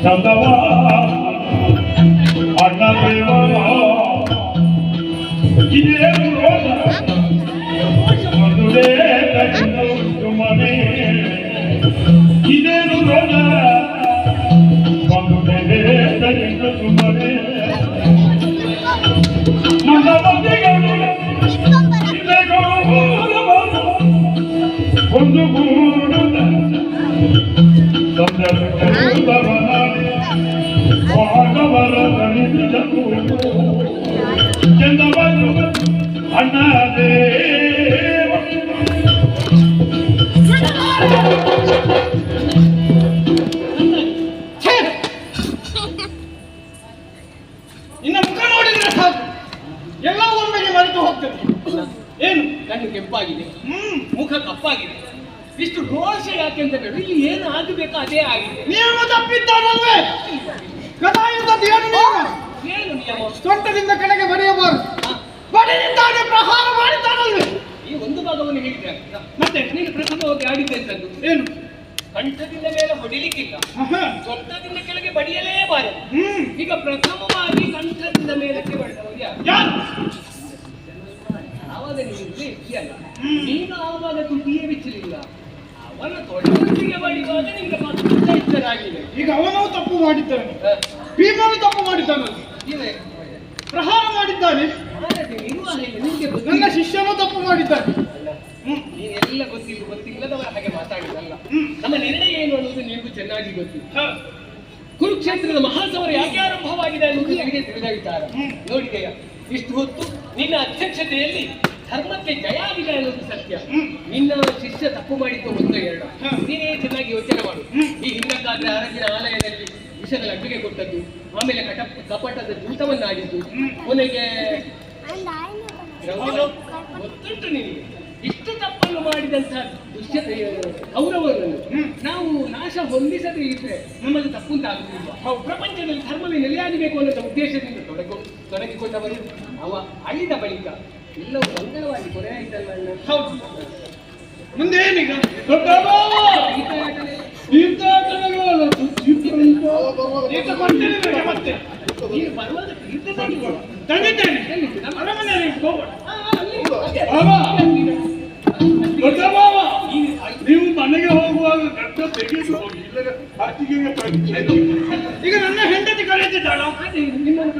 ಚಂದವ ಅಣ್ಣ ದೇವ ಇದೇನು ರೋಷ ಮಧುರೇ ಮನೆ ಇದೇನು ರೋಷ ಮಧುರೇ ಮನೆ ನನ್ನ ಮಂದಿಗಳು ಒಂದು ಗೂಡು ಚಂದವನ್ನು ಅಣ್ಣ ದೇವ ನಿನ್ನ ಮುಖ ನೋಡಿದ್ರೆ ಸಾಕು ಎಲ್ಲ ಒಮ್ಮೆಗೆ ಮರೆತು ಹೋಗ್ತದೆ. ಏನು ಕಣ್ಣು ಕೆಂಪಾಗಿದೆ, ಮುಖ ಕಪ್ಪಾಗಿದೆ, ಇಷ್ಟು ರೋಷ ಯಾಕೆ ಅಂತ ಹೇಳಿ ಇಲ್ಲಿ ಏನು ಆಗಬೇಕು ಅದೇ ಆಗಿದೆ. ನಿಯಮ ತಪ್ಪಿದ್ದಾನಲ್ವೇ? ಗದಾಯುದ್ಧದ ಏನು ನಿಯಮ? ಏನು ನಿಯಮ? ಸೊಂಟದಿಂದ ಕೆಳಗೆ ಬರೆಯಬಾರದು. ಬಡಿದಿದ್ದಾನೆ, ಪ್ರಹಾರ ಮಾಡಿದ್ದಾನಲ್ವೇ? ಈ ಒಂದು ಭಾಗವನ್ನು ಹೇಳಿದ್ರೆ ಮತ್ತೆ ನೀನು ಪ್ರಥಮವಾಗಿ ಆಡಿದ್ದೆ ಅಂತದ್ದು ಏನು? ಕಂಠದಿಂದ ಮೇಲೆ ಹೊಡಿಲಿಕ್ಕಿಲ್ಲ, ಸೊಂಟದಿಂದ ಕೆಳಗೆ ಬಡಿಯಲೇಬಾರದು. ಈಗ ಪ್ರಥಮವಾಗಿ ಕಂಠದಿಂದ ಮೇಲಕ್ಕೆ ಬಡಿದವರು ಯಾರು? ಆವಾಗ ನೀನು ಇದೆಯಲ್ಲ, ನೀನು ಆವಾಗ ತುಟಿಯೇ ಬಿಚ್ಚಲಿಲ್ಲ, ಅವನ ತೊಡೆಗೆ ಬಡಿಯುವಾಗ ನಿಮಗೆ ಮತ್ತೆ ಎಚ್ಚರಾಗಿದೆ. ಈಗ ಅವನೂ ತಪ್ಪು ಮಾಡಿದ್ದಾನೆ, ಭೀಮನು ತಪ್ಪು ಮಾಡಿದ್ದಾನಲ್ಲ, ಇವೆ ಪ್ರಹಾರ ಮಾಡಿದ್ದಾನೆ. ನಿಮಗೆ ನನ್ನ ಶಿಷ್ಯನೂ ತಪ್ಪು ಮಾಡಿದ್ದಾನೆ. ನೀನೆಲ್ಲ ಗೊತ್ತಿಲ್ಲದವರ ಹಾಗೆ ಮಾತಾಡಿದಲ್ಲ. ನಮ್ಮ ನಿರ್ಣಯ ಏನು ಅನ್ನೋದು ನಿಮಗೂ ಚೆನ್ನಾಗಿ ಗೊತ್ತಿಲ್ಲ. ಕುರುಕ್ಷೇತ್ರದ ಮಹಾಸಮರ ಯಾಕೆ ಆರಂಭವಾಗಿದೆ ಅನ್ನೋದು ನಿಮಗೆ ತಿಳಿದಿದ್ದಾರೆ. ನೋಡಿದೆಯಾ, ಇಷ್ಟು ಹೊತ್ತು ನಿನ್ನ ಅಧ್ಯಕ್ಷತೆಯಲ್ಲಿ ಧರ್ಮಕ್ಕೆ ಜಯ ಆಗಿದೆ ಅನ್ನೋದು ಸತ್ಯ. ನಿನ್ನ ಶಿಷ್ಯ ತಪ್ಪು ಮಾಡಿದ್ದು ಒಂದು ಎರಡು, ನೀನೇ ಚೆನ್ನಾಗಿ ಯೋಚನೆ ಮಾಡು. ಈ ಹಿಂದಕ್ಕಾದ್ರೆ ಅರಗಿನ ಆಲಯದಲ್ಲಿ ವಿಷದ ಲಡ್ಡುಗೆ ಕೊಟ್ಟದ್ದು, ಆಮೇಲೆ ಕಪಟದ ಜೂತವನ್ನಾಗಿದ್ದು, ಕೊನೆಗೆ ಗೊತ್ತುಂಟು ನಿನಗೆ. ಇಷ್ಟು ತಪ್ಪನ್ನು ಮಾಡಿದಂತಹ ಕೌರವರನ್ನು ನಾವು ನಾಶ ಹೊಂದಿಸದೇ ಇದ್ರೆ ನಮ್ಮದು ತಪ್ಪುಂಟಾಗುವುದಿಲ್ಲ. ಪ್ರಪಂಚದಲ್ಲಿ ಧರ್ಮವೇ ನೆಲೆಯಾಗಬೇಕು ಅನ್ನೋ ಉದ್ದೇಶದಿಂದ ತೊಡಗಿಕೊಂಡವರು ಅವ ಅಳಿದ ಬಳಿಕ ಎಲ್ಲವೂ ಮಂಗಳವಾಗಿ ಕೊನೆ ಆಯ್ತಲ್ಲ. ಹೌದು, ಮುಂದೆ ಏನೀಗ? ಮತ್ತೆ ನೀನು ಬರುವಾಗ ತೀರ್ಥ ತಂದಿದ್ದೇನೆ, ಅರಮನೆಯಲ್ಲಿ ಹೋಗೋಣ. ದೊಡ್ಡ ಮಾವ, ನೀವು ಮನೆಗೆ ಹೋಗುವಾಗ ಗಡ್ಡ ತೆಗೆದು ಹೋಗಿ, ಇಲ್ಲದ ಹಾಸಿಗೆಗೆ ಈಗ ನನ್ನ ಹೆಂಡತಿ ಕರೆದಿದ್ದಾಳ. ನಿಮ್ಮನ್ನು